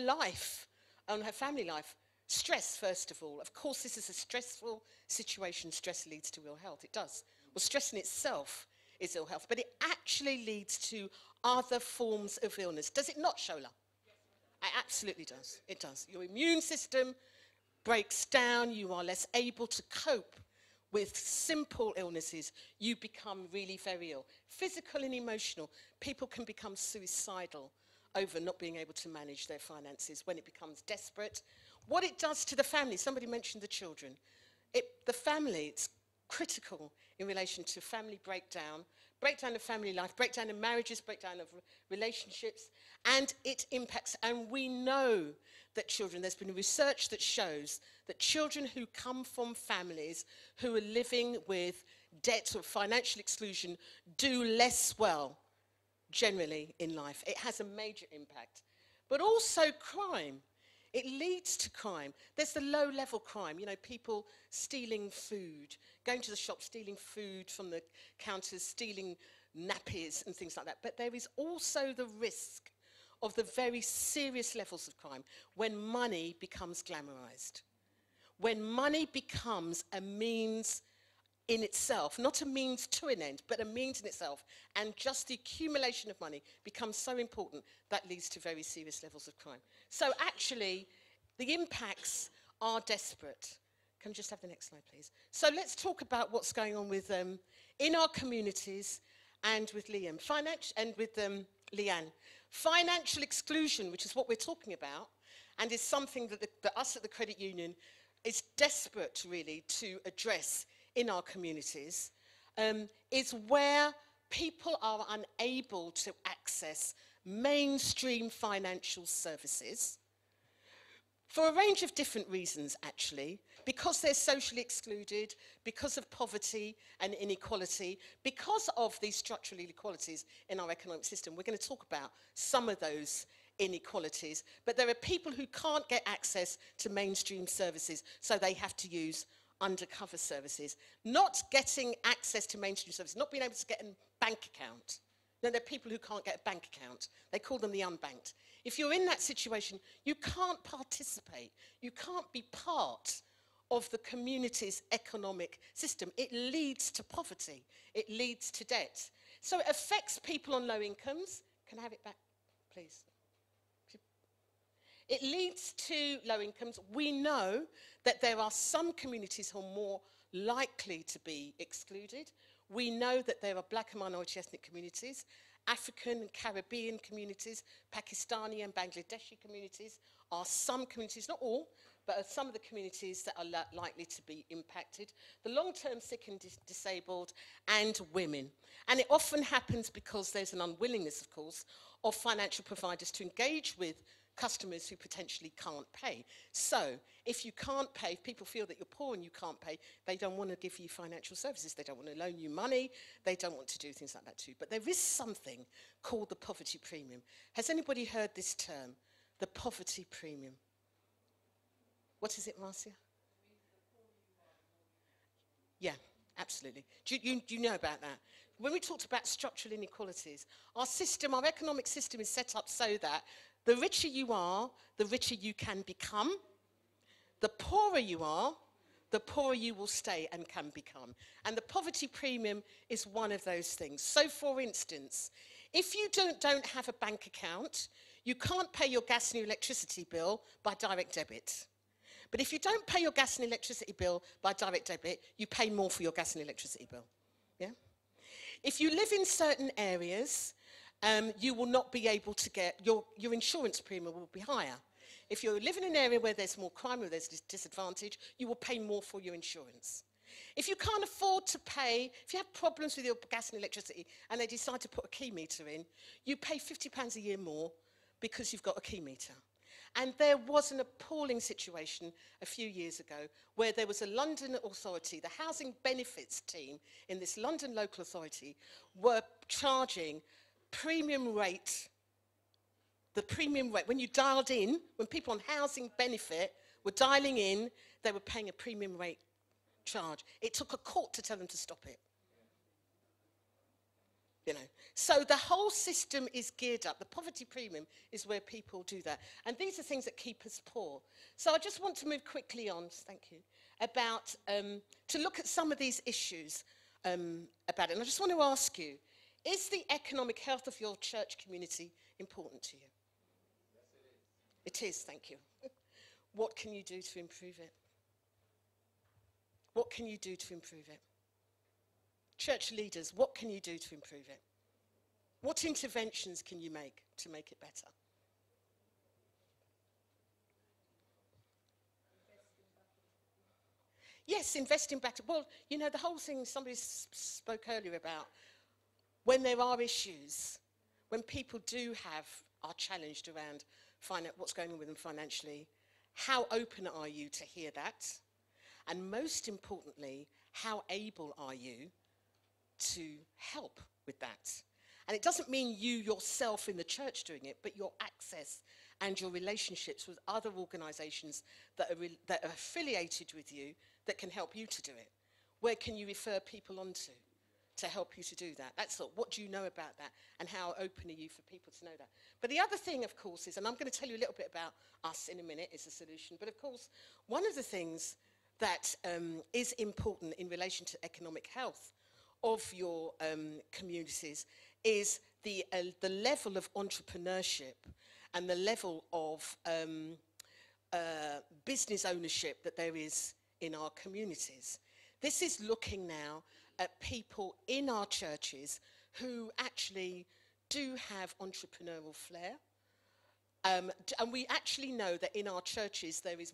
life, on her family life. Stress, first of all. Of course, this is a stressful situation. Stress leads to ill health. It does. Well, stress in itself is ill health, but it actually leads to other forms of illness. Does it not, Shola? It absolutely does. It does. Your immune system breaks down. You are less able to cope with simple illnesses. You become really very ill. Physical and emotional. People can become suicidal over not being able to manage their finances when it becomes desperate. What it does to the family, somebody mentioned the children. The family, it's critical in relation to family breakdown of family life, breakdown of marriages, breakdown of relationships, and it impacts. And we know that children, there's been research that shows that children who come from families who are living with debt or financial exclusion do less well generally in life. It has a major impact. But also crime. It leads to crime. There's the low-level crime, people stealing food, going to the shop, stealing food from the counters, stealing nappies and things like that. But there is also the risk of the very serious levels of crime when money becomes glamorized. When money becomes a means in itself, not a means to an end, but a means in itself, and just the accumulation of money becomes so important that leads to very serious levels of crime. So actually, the impacts are desperate. Can we just have the next slide, please? So let's talk about what's going on with in our communities and with Liam, and with Leanne. Financial exclusion, which is what we're talking about, and is something that us at the Credit Union is desperate, really, to address in our communities. is where people are unable to access mainstream financial services for a range of different reasons, actually, because they're socially excluded, because of poverty and inequality, because of these structural inequalities in our economic system. We're going to talk about some of those inequalities, but there are people who can't get access to mainstream services, so they have to use undercover services. Not getting access to mainstream services, not being able to get a bank account. No, there are people who can't get a bank account. They call them the unbanked. If you're in that situation, you can't participate. You can't be part of the community's economic system. It leads to poverty. It leads to debt. So it affects people on low incomes. Can I have it back, please? It leads to low incomes. We know that there are some communities who are more likely to be excluded. We know that there are black and minority ethnic communities, African and Caribbean communities, Pakistani and Bangladeshi communities are some communities, not all, but are some of the communities that are likely to be impacted. The long-term sick and disabled and women. And it often happens because there's an unwillingness, of course, of financial providers to engage with customers who potentially can't pay. So if you can't pay, if people feel that you're poor and you can't pay, they don't want to give you financial services. They don't want to loan you money. They don't want to do things like that too. But there is something called the poverty premium. Has anybody heard this term? The poverty premium. What is it, Marcia? Yeah, absolutely. Do you know about that? When we talked about structural inequalities, our system, our economic system is set up so that the richer you are, the richer you can become. The poorer you are, the poorer you will stay and can become. And the poverty premium is one of those things. So, for instance, if you don't have a bank account, you can't pay your gas and your electricity bill by direct debit. But if you don't pay your gas and electricity bill by direct debit, you pay more for your gas and electricity bill. Yeah? If you live in certain areas, you will not be able to get, your insurance premium will be higher. If you live in an area where there's more crime, where there's disadvantage, you will pay more for your insurance. If you can't afford to pay, if you have problems with your gas and electricity and they decide to put a key meter in, you pay £50 a year more because you've got a key meter. And there was an appalling situation a few years ago where there was a London authority, the housing benefits team in this London local authority were charging premium rate, the premium rate, when you dialed in, when people on housing benefit were dialing in, they were paying a premium rate charge. It took a court to tell them to stop it. You know, so the whole system is geared up. The poverty premium is where people do that. And these are things that keep us poor. So I just want to move quickly on, thank you, about, to look at some of these issues about it. And I just want to ask you, is the economic health of your church community important to you? Yes, it is. It is, thank you. What can you do to improve it? What can you do to improve it? Church leaders, what can you do to improve it? What interventions can you make to make it better? Yes, investing better. Well, you know, the whole thing somebody spoke earlier about, when there are issues, when people are challenged around what's going on with them financially, how open are you to hear that? And most importantly, how able are you to help with that? And it doesn't mean you yourself in the church doing it, but your access and your relationships with other organisations that are affiliated with you that can help you to do it. Where can you refer people onto to help you to do that? That's what do you know about that, and how open are you for people to know that? But the other thing, of course, is, and I'm going to tell you a little bit about us in a minute, is the solution. But of course, one of the things that is important in relation to economic health of your communities is the level of entrepreneurship and the level of business ownership that there is in our communities. This is looking now at people in our churches who actually do have entrepreneurial flair. And we actually know that in our churches there is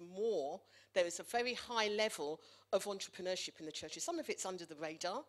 a very high level of entrepreneurship in the churches. Some of it's under the radar,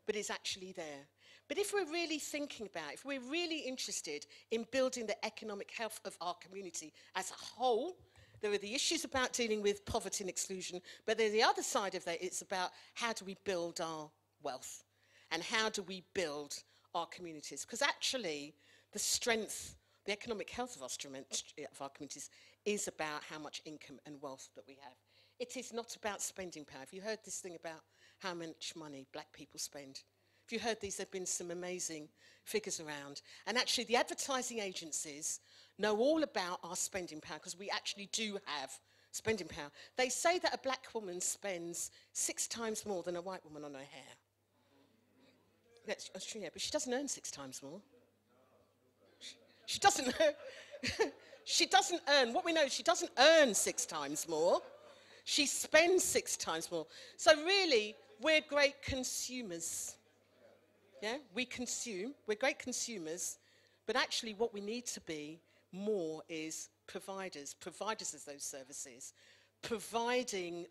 but is actually there. But if we're really thinking about, if we're really interested in building the economic health of our community as a whole, there are the issues about dealing with poverty and exclusion, but there's the other side of that, it's about how do we build our wealth and how do we build our communities? Because actually, the strength, the economic health of our communities is about how much income and wealth that we have. It is not about spending power. Have you heard this thing about how much money black people spend? If you heard these, there have been some amazing figures around. And actually, the advertising agencies know all about our spending power because we actually do have spending power. They say that a black woman spends 6 times more than a white woman on her hair. That's true, yeah, but she doesn't earn 6 times more. She doesn't earn, she doesn't earn, what we know is she doesn't earn 6 times more. She spends 6 times more. So really, we're great consumers. Yeah, we consume, we're great consumers, but actually what we need to be more is providers of those services, providing,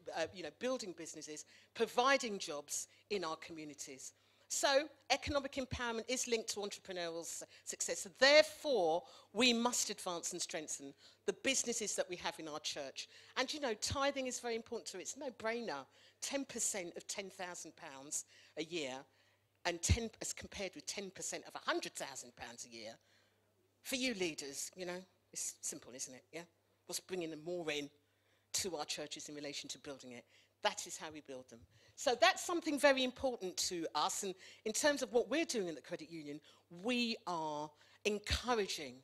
building businesses, providing jobs in our communities. So economic empowerment is linked to entrepreneurial success. Therefore, we must advance and strengthen the businesses that we have in our church. And tithing is very important too. It's no brainer. 10% of £10,000 a year, and as compared with 10% of £100,000 a year. For you leaders, it's simple, isn't it? Yeah? What's bringing them more in to our churches in relation to building it? That is how we build them. So that's something very important to us. And in terms of what we're doing in the credit union, we are encouraging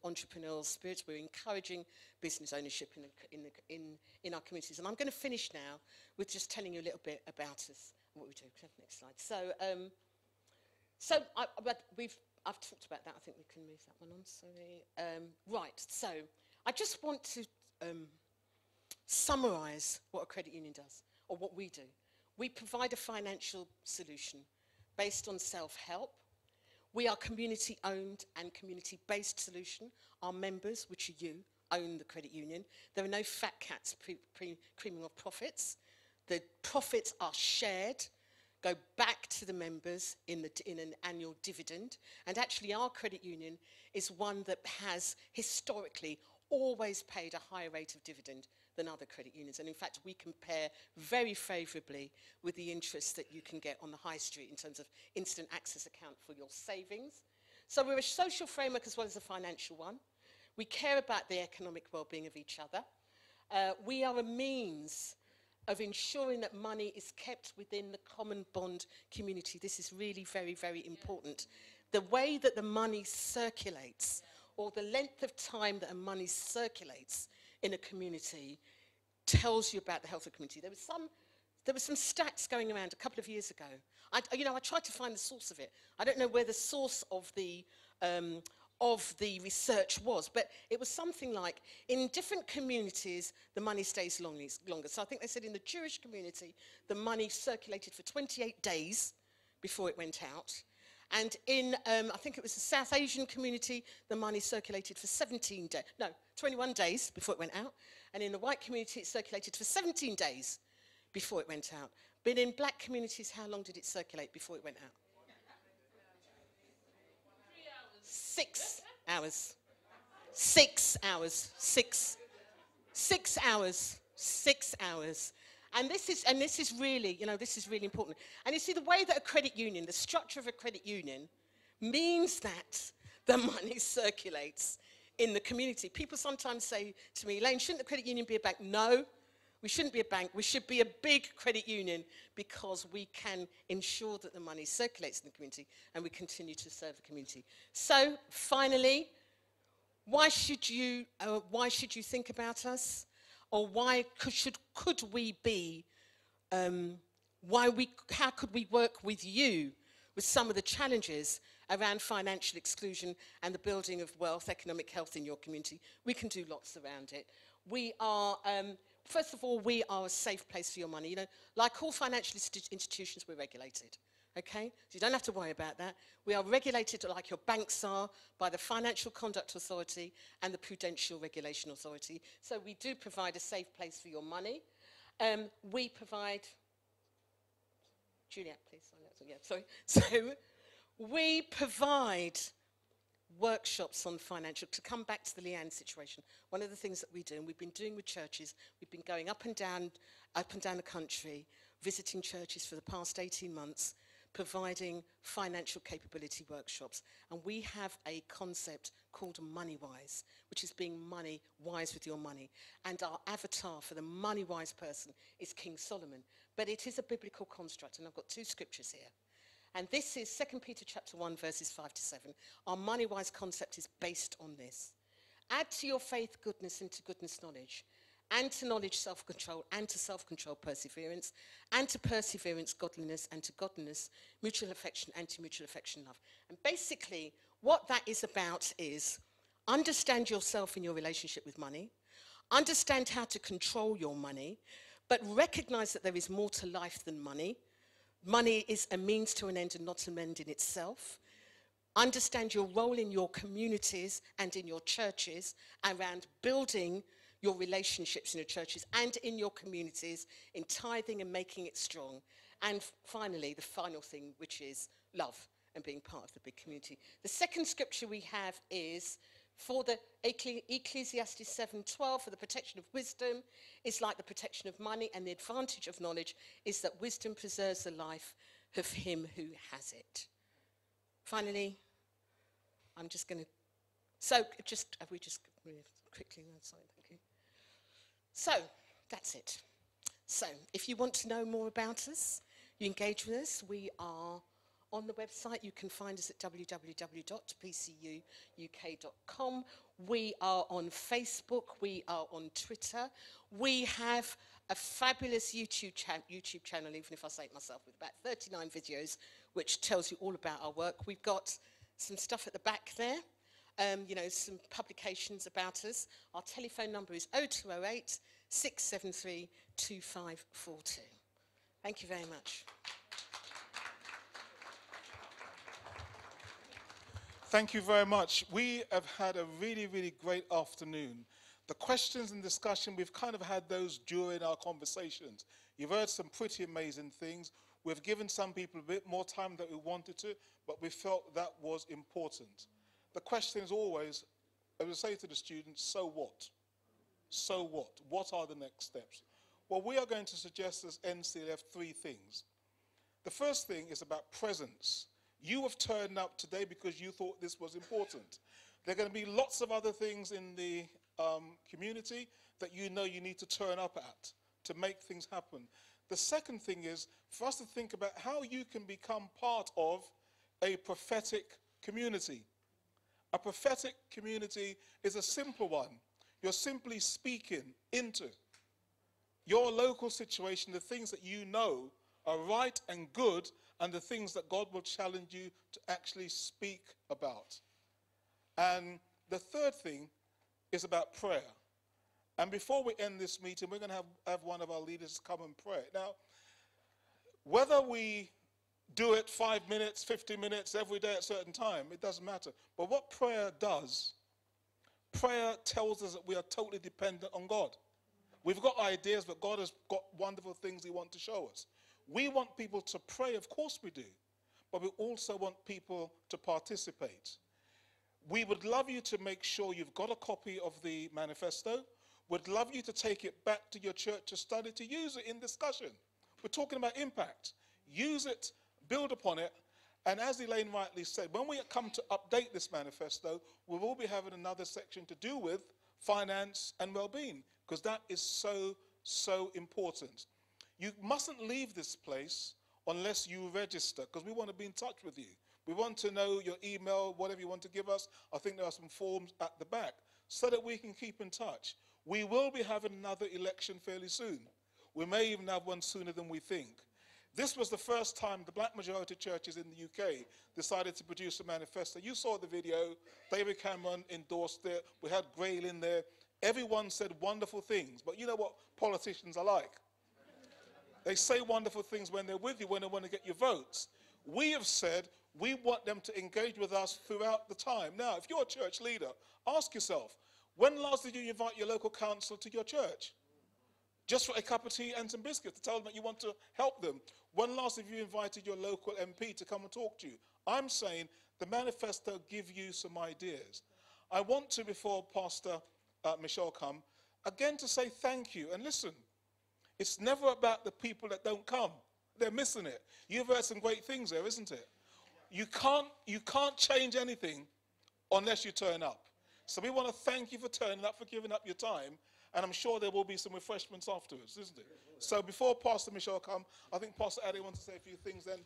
entrepreneurial spirits. We're encouraging business ownership in our communities. And I'm going to finish now with just telling you a little bit about us and what we do. Next slide. I've talked about that. I think we can move that one on. Sorry. Right. So I just want to summarize what a credit union does, or what we do. We provide a financial solution based on self-help. We are community-owned and community-based solution. Our members, which are you, own the credit union. There are no fat cats creaming off profits. The profits are shared, go back to the members in an annual dividend. And actually, our credit union is one that has historically always paid a higher rate of dividend than other credit unions. And in fact, we compare very favourably with the interest that you can get on the high street in terms of instant access account for your savings. So we're a social framework as well as a financial one. We care about the economic well-being of each other. We are a means of ensuring that money is kept within the common bond community. This is really very, very important. The way that the money circulates, or the length of time that a money circulates in a community, tells you about the health of the community. There were some stats going around a couple of years ago. I tried to find the source of it. I don't know where the source of the research was, but it was something like, in different communities, the money stays longer. So I think they said in the Jewish community, the money circulated for 28 days before it went out. And in, I think it was the South Asian community, the money circulated for 21 days before it went out. And in the white community, it circulated for 17 days before it went out. But in black communities, how long did it circulate before it went out? 6 hours. 6 hours. 6 hours. 6 hours. And this is really, this is really important. And you see, the way that a credit union, the structure of a credit union, means that the money circulates in the community. People sometimes say to me, Elaine, shouldn't the credit union be a bank? No, we shouldn't be a bank. We should be a big credit union, because we can ensure that the money circulates in the community and we continue to serve the community. So, finally, why should you think about us? Or why could we be, how could we work with you with some of the challenges around financial exclusion and the building of wealth, economic health in your community? We can do lots around it. We are, first of all, we are a safe place for your money. Like all financial institutions, we're regulated. Okay? So you don't have to worry about that. We are regulated like your banks are by the Financial Conduct Authority and the Prudential Regulation Authority. So we do provide a safe place for your money. We provide Juliet, please. Yeah, sorry. So we provide workshops on financial, to come back to the Leanne situation, one of the things that we do, and we've been doing with churches, we've been going up and down the country, visiting churches for the past 18 months, providing financial capability workshops. And we have a concept called Money Wise, which is being money wise with your money. And our avatar for the money wise person is King Solomon. But it is a biblical construct, and I've got two scriptures here. And this is 2 Peter chapter 1, verses 5 to 7. Our money wise concept is based on this. Add to your faith goodness, and to goodness knowledge, and to knowledge self-control, and to self-control perseverance, and to perseverance godliness, and to godliness mutual affection, and to mutual affection love. And basically what that is about is understand yourself in your relationship with money, understand how to control your money, but recognize that there is more to life than money. Money is a means to an end and not an end in itself. Understand your role in your communities and in your churches around building your relationships in your churches and in your communities, in tithing and making it strong. And finally, the final thing, which is love and being part of the big community. The second scripture we have is for the Ecclesiastes 7:12, for the protection of wisdom is like the protection of money, and the advantage of knowledge is that wisdom preserves the life of him who has it. Finally, I'm just going to, have we just quickly, sorry, thank you. So, that's it. So, if you want to know more about us, you engage with us, we are on the website. You can find us at www.pcuuk.com. We are on Facebook. We are on Twitter. We have a fabulous YouTube channel, even if I say it myself, with about 39 videos, which tells you all about our work. We've got some stuff at the back there, some publications about us. Our telephone number is 0208 673 2542. Thank you very much. Thank you very much. We have had a really, really great afternoon. The questions and discussion, we've kind of had those during our conversations. You've heard some pretty amazing things. We've given some people a bit more time than we wanted to, but we felt that was important. The question is always, I would say to the students, so what? So what? What are the next steps? Well, we are going to suggest as NCLF 3 things. The first thing is about presence. You have turned up today because you thought this was important. There are going to be lots of other things in the community that you know you need to turn up at to make things happen. The second thing is for us to think about how you can become part of a prophetic community. A prophetic community is a simple one. You're simply speaking into your local situation, the things that you know are right and good, and the things that God will challenge you to actually speak about. And the third thing is about prayer. And before we end this meeting, we're going to have one of our leaders come and pray. Now, whether we do it 5 minutes, 50 minutes, every day at a certain time, it doesn't matter. But what prayer does, prayer tells us that we are totally dependent on God. We've got ideas, but God has got wonderful things he wants to show us. We want people to pray, of course we do, but we also want people to participate. We would love you to make sure you've got a copy of the manifesto. We'd love you to take it back to your church to study, to use it in discussion. We're talking about impact. Use it, build upon it, and as Elaine rightly said, when we come to update this manifesto, we will be having another section to do with finance and well-being, because that is so, so important. You mustn't leave this place unless you register, because we want to be in touch with you. We want to know your email, whatever you want to give us. I think there are some forms at the back so that we can keep in touch. We will be having another election fairly soon. We may even have one sooner than we think. This was the first time the black majority churches in the UK decided to produce a manifesto. You saw the video. David Cameron endorsed it. We had Grail in there. Everyone said wonderful things. But you know what politicians are like. They say wonderful things when they're with you, when they want to get your votes. We have said we want them to engage with us throughout the time. Now, if you're a church leader, ask yourself, when last did you invite your local council to your church? just for a cup of tea and some biscuits to tell them that you want to help them. When last have you invited your local MP to come and talk to you? I'm saying the manifesto give you some ideas. I want to, before Pastor Michelle come, again to say thank you. And listen, it's never about the people that don't come. They're missing it. You've heard some great things there, isn't it? You can't change anything unless you turn up. So we want to thank you for turning up, for giving up your time, and I'm sure there will be some refreshments afterwards, isn't it? So before Pastor Michelle come, I think Pastor Addy wants to say a few things, then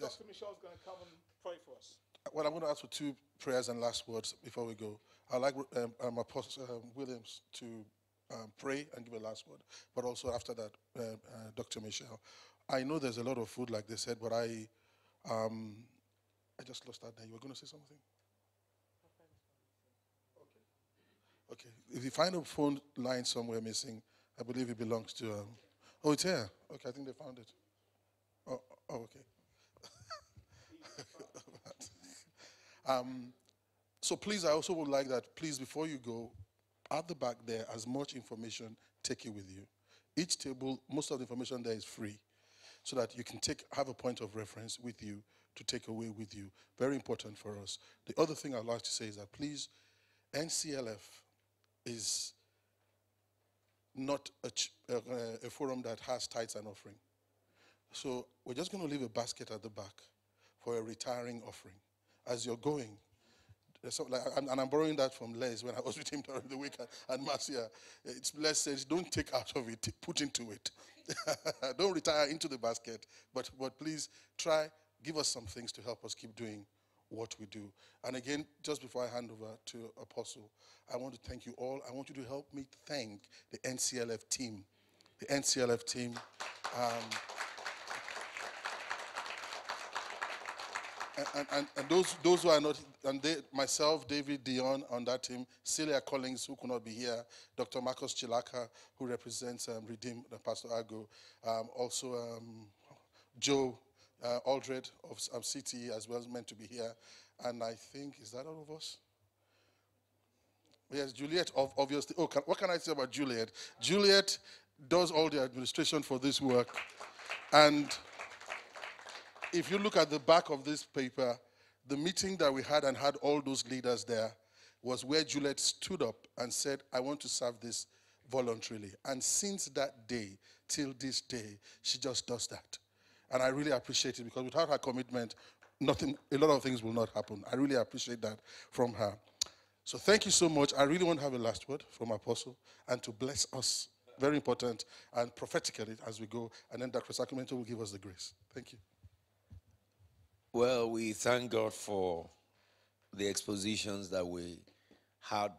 Yes. Dr. Michelle's going to come and pray for us. Well, I'm going to ask for 2 prayers and last words before we go. I'd like Apostle Williams to pray and give a last word, but also after that, Dr. Michelle. I know there's a lot of food, like they said, but I just lost that there. You were going to say something? Okay. If you find a phone line somewhere missing, I believe it belongs to. Oh, it's here. Okay, I think they found it. Oh okay. So please, I also would like that, please, before you go, at the back there, as much information, take it with you. Each table, most of the information there is free, so that you can have a point of reference with you to take away with you. Very important for us. The other thing I'd like to say is that, please, NCLF is not a forum that has tithes and offering. So we're just going to leave a basket at the back for a retiring offering. As you're going, and I'm borrowing that from Les when I was with him during the week, and Marcia. Les says, don't take out of it, put into it. Don't retire into the basket, but please try, give us some things to help us keep doing what we do. And again, just before I hand over to Apostle, I want to thank you all. I want you to help me thank the NCLF team. The NCLF team. And those who are not, and myself, David Dion on that team, Celia Collins, who could not be here, Dr. Marcus Chilaka, who represents Redeem, Pastor Ago, also Joe Aldred of CTE as well, meant to be here. And I think, is that all of us? Yes, Juliet, obviously. Oh, what can I say about Juliet? Juliet does all the administration for this work. And if you look at the back of this paper, the meeting that we had and had all those leaders there was where Juliet stood up and said, I want to serve this voluntarily. And since that day till this day, she just does that. And I really appreciate it, because without her commitment, a lot of things will not happen. I really appreciate that from her. So thank you so much. I really want to have a last word from Apostle and to bless us. Very important, and prophetically as we go. And then Dr. Sacramento will give us the grace. Thank you. Well, we thank God for the expositions that we had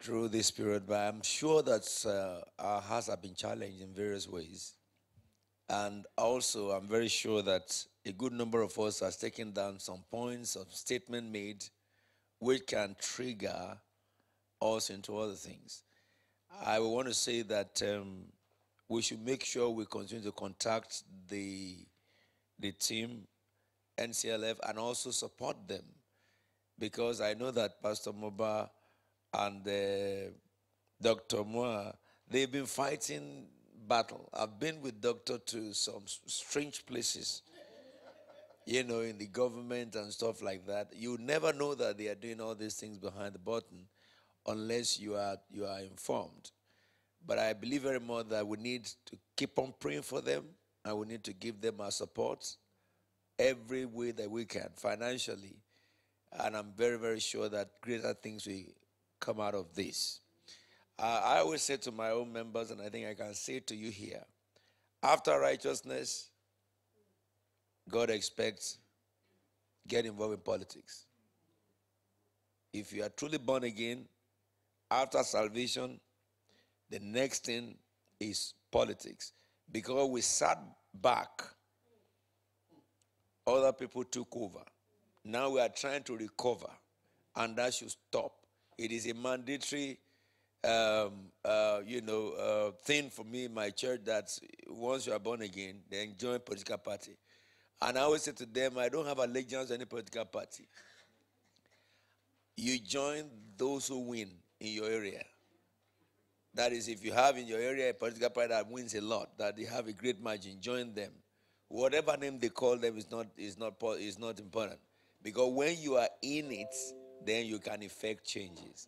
through this period, but I'm sure that our hearts have been challenged in various ways. And also, I'm very sure that a good number of us has taken down some points of statement made which can trigger us into other things. I want to say that we should make sure we continue to contact the team, NCLF, and also support them, because I know that Pastor Moba and Dr. Moa, they've been fighting battle. I've been with Doctor to some strange places, in the government and stuff like that. You never know that they are doing all these things behind the button unless you are informed. But I believe very much that we need to keep on praying for them, and we need to give them our support every way that we can, financially. And I'm very, very sure that greater things will come out of this. I always say to my own members, and I think I can say it to you here, after righteousness, God expects, get involved in politics. If you are truly born again, after salvation, the next thing is politics. Because we sat back, other people took over. Now we are trying to recover, and that should stop. It is a mandatory thing for me in my church that once you are born again, then join political party. And I always say to them, I don't have allegiance to any political party. You join those who win in your area. That is, if you have in your area a political party that wins a lot, that they have a great margin, join them. Whatever name they call them is not important. Because when you are in it, then you can effect changes.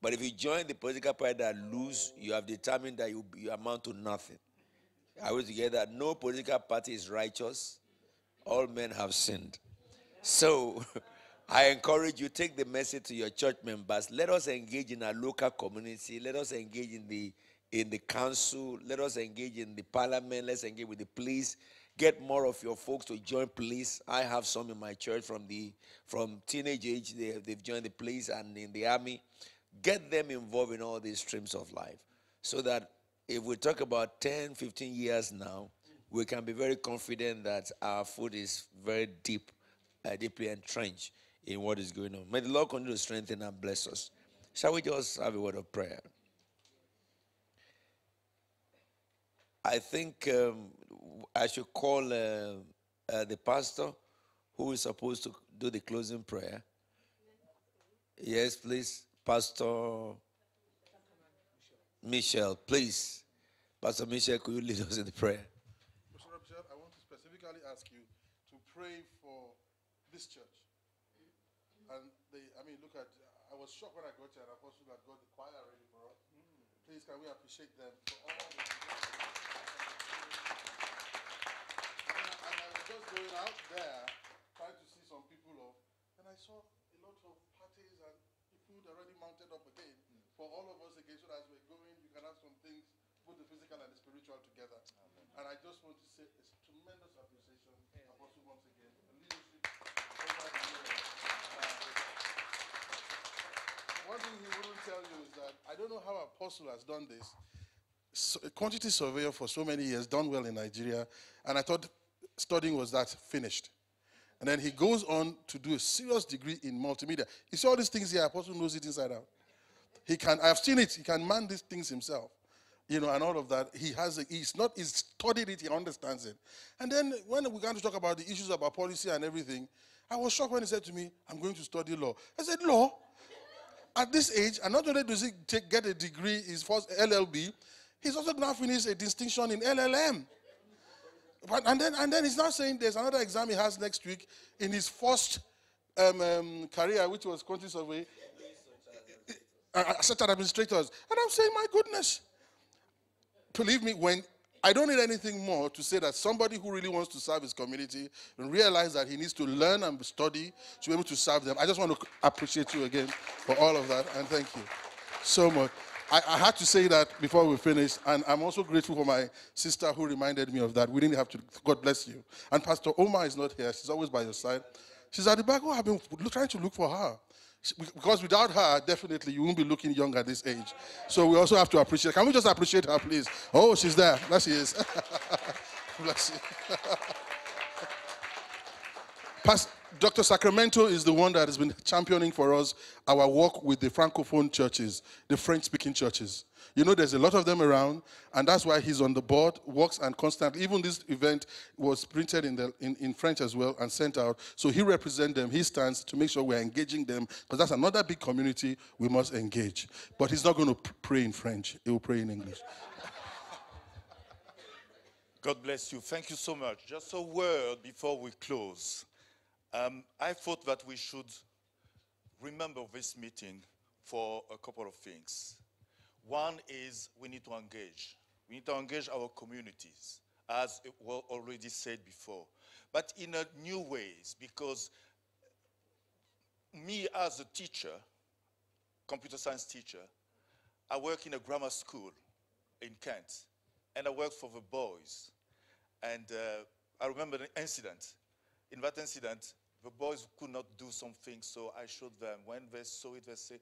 But if you join the political party that lose, you have determined that you amount to nothing. I was together that no political party is righteous. All men have sinned. So I encourage you, take the message to your church members. Let us engage in our local community. Let us engage in the council. Let us engage in the parliament. Let's engage with the police. Get more of your folks to join police. I have some in my church from teenage age. They've joined the police and in the army. Get them involved in all these streams of life so that if we talk about 10, 15 years now, we can be very confident that our foot is very deeply entrenched in what is going on. May the Lord continue to strengthen and bless us. Shall we just have a word of prayer? I think I should call the pastor who is supposed to do the closing prayer. Yes, please. Pastor Michel, please. Pastor Michel, could you lead us in the prayer? Pastor Michel, I want to specifically ask you to pray for this church. And look at, I was shocked when I got here and Apostle had got the choir ready for us. Please, can we appreciate them for all the And I was just going out there, trying to see some people off, and I saw a lot of parties and the food already mounted up again for all of us again, so that as we're going, you can have some things, both the physical and the spiritual together. Amen. And I just want to say it's tremendous appreciation, Apostle, once again, the leadership over the years. One thing he wouldn't tell you is that I don't know how Apostle has done this. So, a quantity surveyor for so many years, done well in Nigeria, and I thought studying was that finished. And then he goes on to do a serious degree in multimedia. You see all these things here, Apostle knows it inside out. I've seen it, he can man these things himself. And all of that. He's studied it, he understands it. And then when we began to talk about the issues about policy and everything, I was shocked when he said to me, I'm going to study law. I said, law? At this age, and not only does he get a degree, his first LLB, he's also now finished a distinction in LLM. And then he's now saying there's another exam he has next week in his first career, which was quantity survey, such administrators. And I'm saying, my goodness. Believe me, when I don't need anything more to say that somebody who really wants to serve his community and realize that he needs to learn and study to be able to serve them. I just want to appreciate you again for all of that, and thank you so much. I had to say that before we finish, and I'm also grateful for my sister who reminded me of that. We didn't have to. God bless you. And Pastor Omar is not here. She's always by your side. She's at the back. Oh, I've been trying to look for her. Because without her, definitely you won't be looking young at this age. So we also have to appreciate. Can we just appreciate her, please? Oh, she's there. There she is. Bless you. Dr. Sacramento is the one that has been championing for us our work with the Francophone churches, the French-speaking churches. There's a lot of them around, and that's why he's on the board, works and constantly. Even this event was printed in French as well and sent out. So he represents them. He stands to make sure we're engaging them, because that's another big community we must engage. But he's not going to pray in French. He will pray in English. God bless you. Thank you so much. Just a word before we close. I thought that we should remember this meeting for a couple of things. One is we need to engage. We need to engage our communities, as it was already said before, but in a new ways, because me as a teacher, computer science teacher, I work in a grammar school in Kent, and I work for the boys. And I remember an incident. In that incident, the boys could not do something, so I showed them. When they saw it, they said,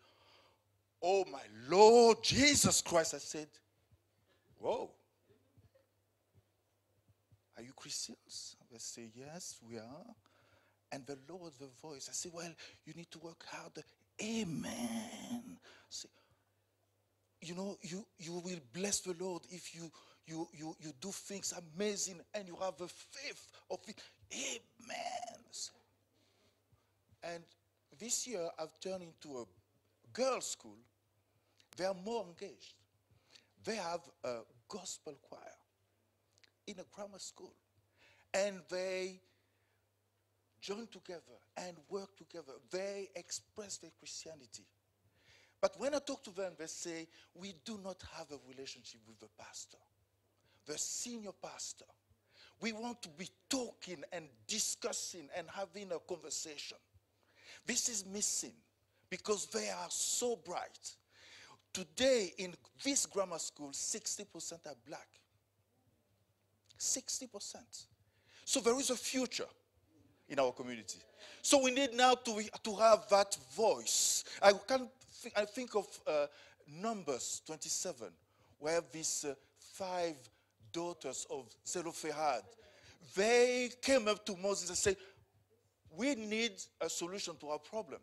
"Oh, my Lord Jesus Christ." I said, "Whoa. Are you Christians?" They say, "Yes, we are." And they lowered the voice. I said, "Well, you need to work harder." Amen. Say, you will bless the Lord if you do things amazing and you have the faith of it. Amen. And this year I've turned into a girls' school. They are more engaged. they have a gospel choir in a grammar school. And they join together and work together. They express their Christianity. But when I talk to them, they say, we do not have a relationship with the pastor, the senior pastor. We want to be talking and discussing and having a conversation. This is missing because they are so bright. Today, in this grammar school, 60% are black. 60%. So there is a future in our community. So we need now to have that voice. I think of Numbers 27, where these 5 daughters of Zelophehad, they came up to Moses and said, we need a solution to our problem.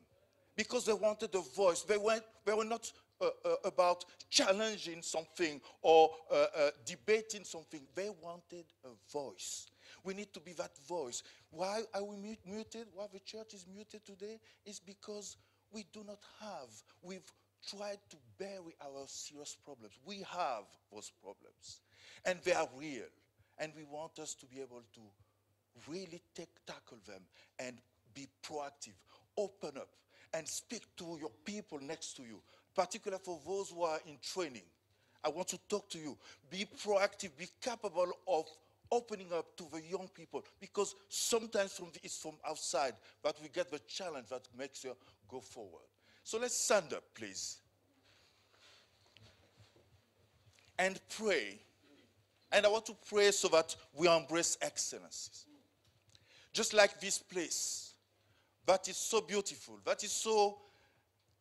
Because they wanted a voice. They were not about challenging something or debating something. They wanted a voice. We need to be that voice. Why are we muted? Why the church is muted today? Is because we do not have. We've tried to bury our serious problems. We have those problems. And they are real. And we want us to be able to really tackle them and be proactive. Open up and speak to your people next to you. Particularly for those who are in training. I want to talk to you. Be proactive. Be capable of opening up to the young people. Because sometimes it's from outside that we get the challenge that makes you go forward. So let's stand up, please. And pray. And I want to pray so that we embrace excellencies. Just like this place, that is so beautiful, that is so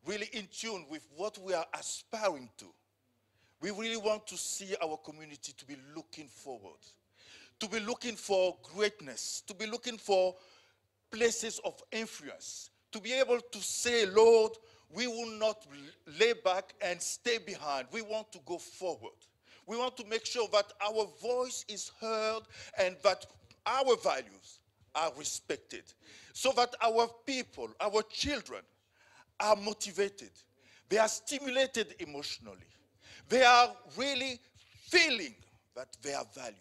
really in tune with what we are aspiring to. We really want to see our community to be looking forward, to be looking for greatness, to be looking for places of influence, to be able to say, Lord, we will not lay back and stay behind. We want to go forward. We want to make sure that our voice is heard and that our values are respected, so that our people, our children, are motivated. They are stimulated emotionally. They are really feeling that they are valued.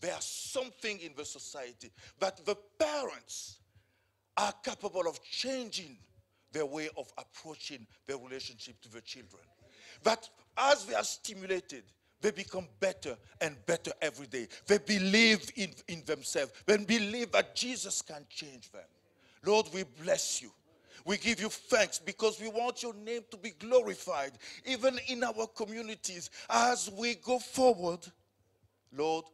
They are something in the society, that the parents are capable of changing their way of approaching their relationship to the children. That as they are stimulated, they become better and better every day. They believe in themselves. They believe that Jesus can change them. Lord, we bless you. We give you thanks because we want your name to be glorified, even in our communities. As we go forward, Lord,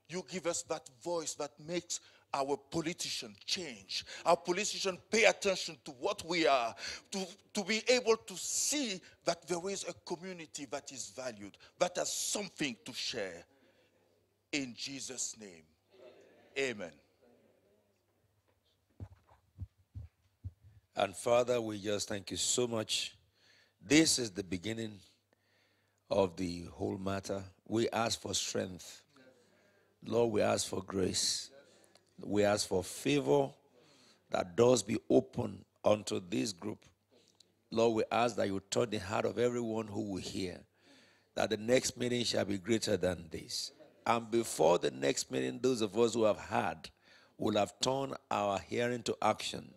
you give us that voice that makes our politicians change. Our politicians pay attention to what we are, to be able to see that there is a community that is valued, that has something to share. In Jesus' name, amen. And Father, we just thank you so much. This is the beginning of the whole matter. We ask for strength. Lord, we ask for grace. We ask for favor, that doors be open unto this group. Lord, we ask that you turn the heart of everyone who will hear, that the next meeting shall be greater than this. And before the next meeting, those of us who have heard will have turned our hearing to action.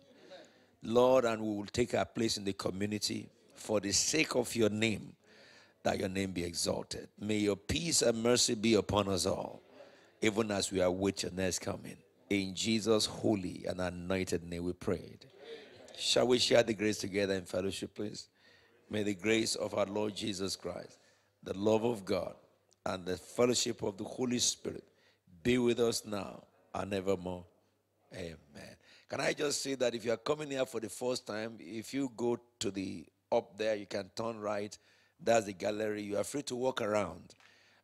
Lord, and we will take our place in the community for the sake of your name, that your name be exalted. May your peace and mercy be upon us all, even as we await your next coming. In Jesus' holy and anointed name we prayed. Shall we share the grace together in fellowship, please? May the grace of our Lord Jesus Christ, the love of God, and the fellowship of the Holy Spirit be with us now and evermore. Amen. Can I just say that if you are coming here for the first time, if you go to the up there, you can turn right. That's the gallery. You are free to walk around.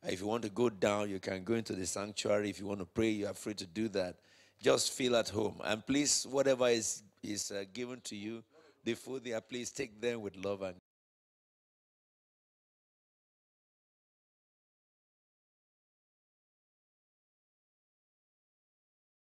If you want to go down, you can go into the sanctuary. If you want to pray, you are free to do that. Just feel at home. And please, whatever is given to you, the food there, please take them with love and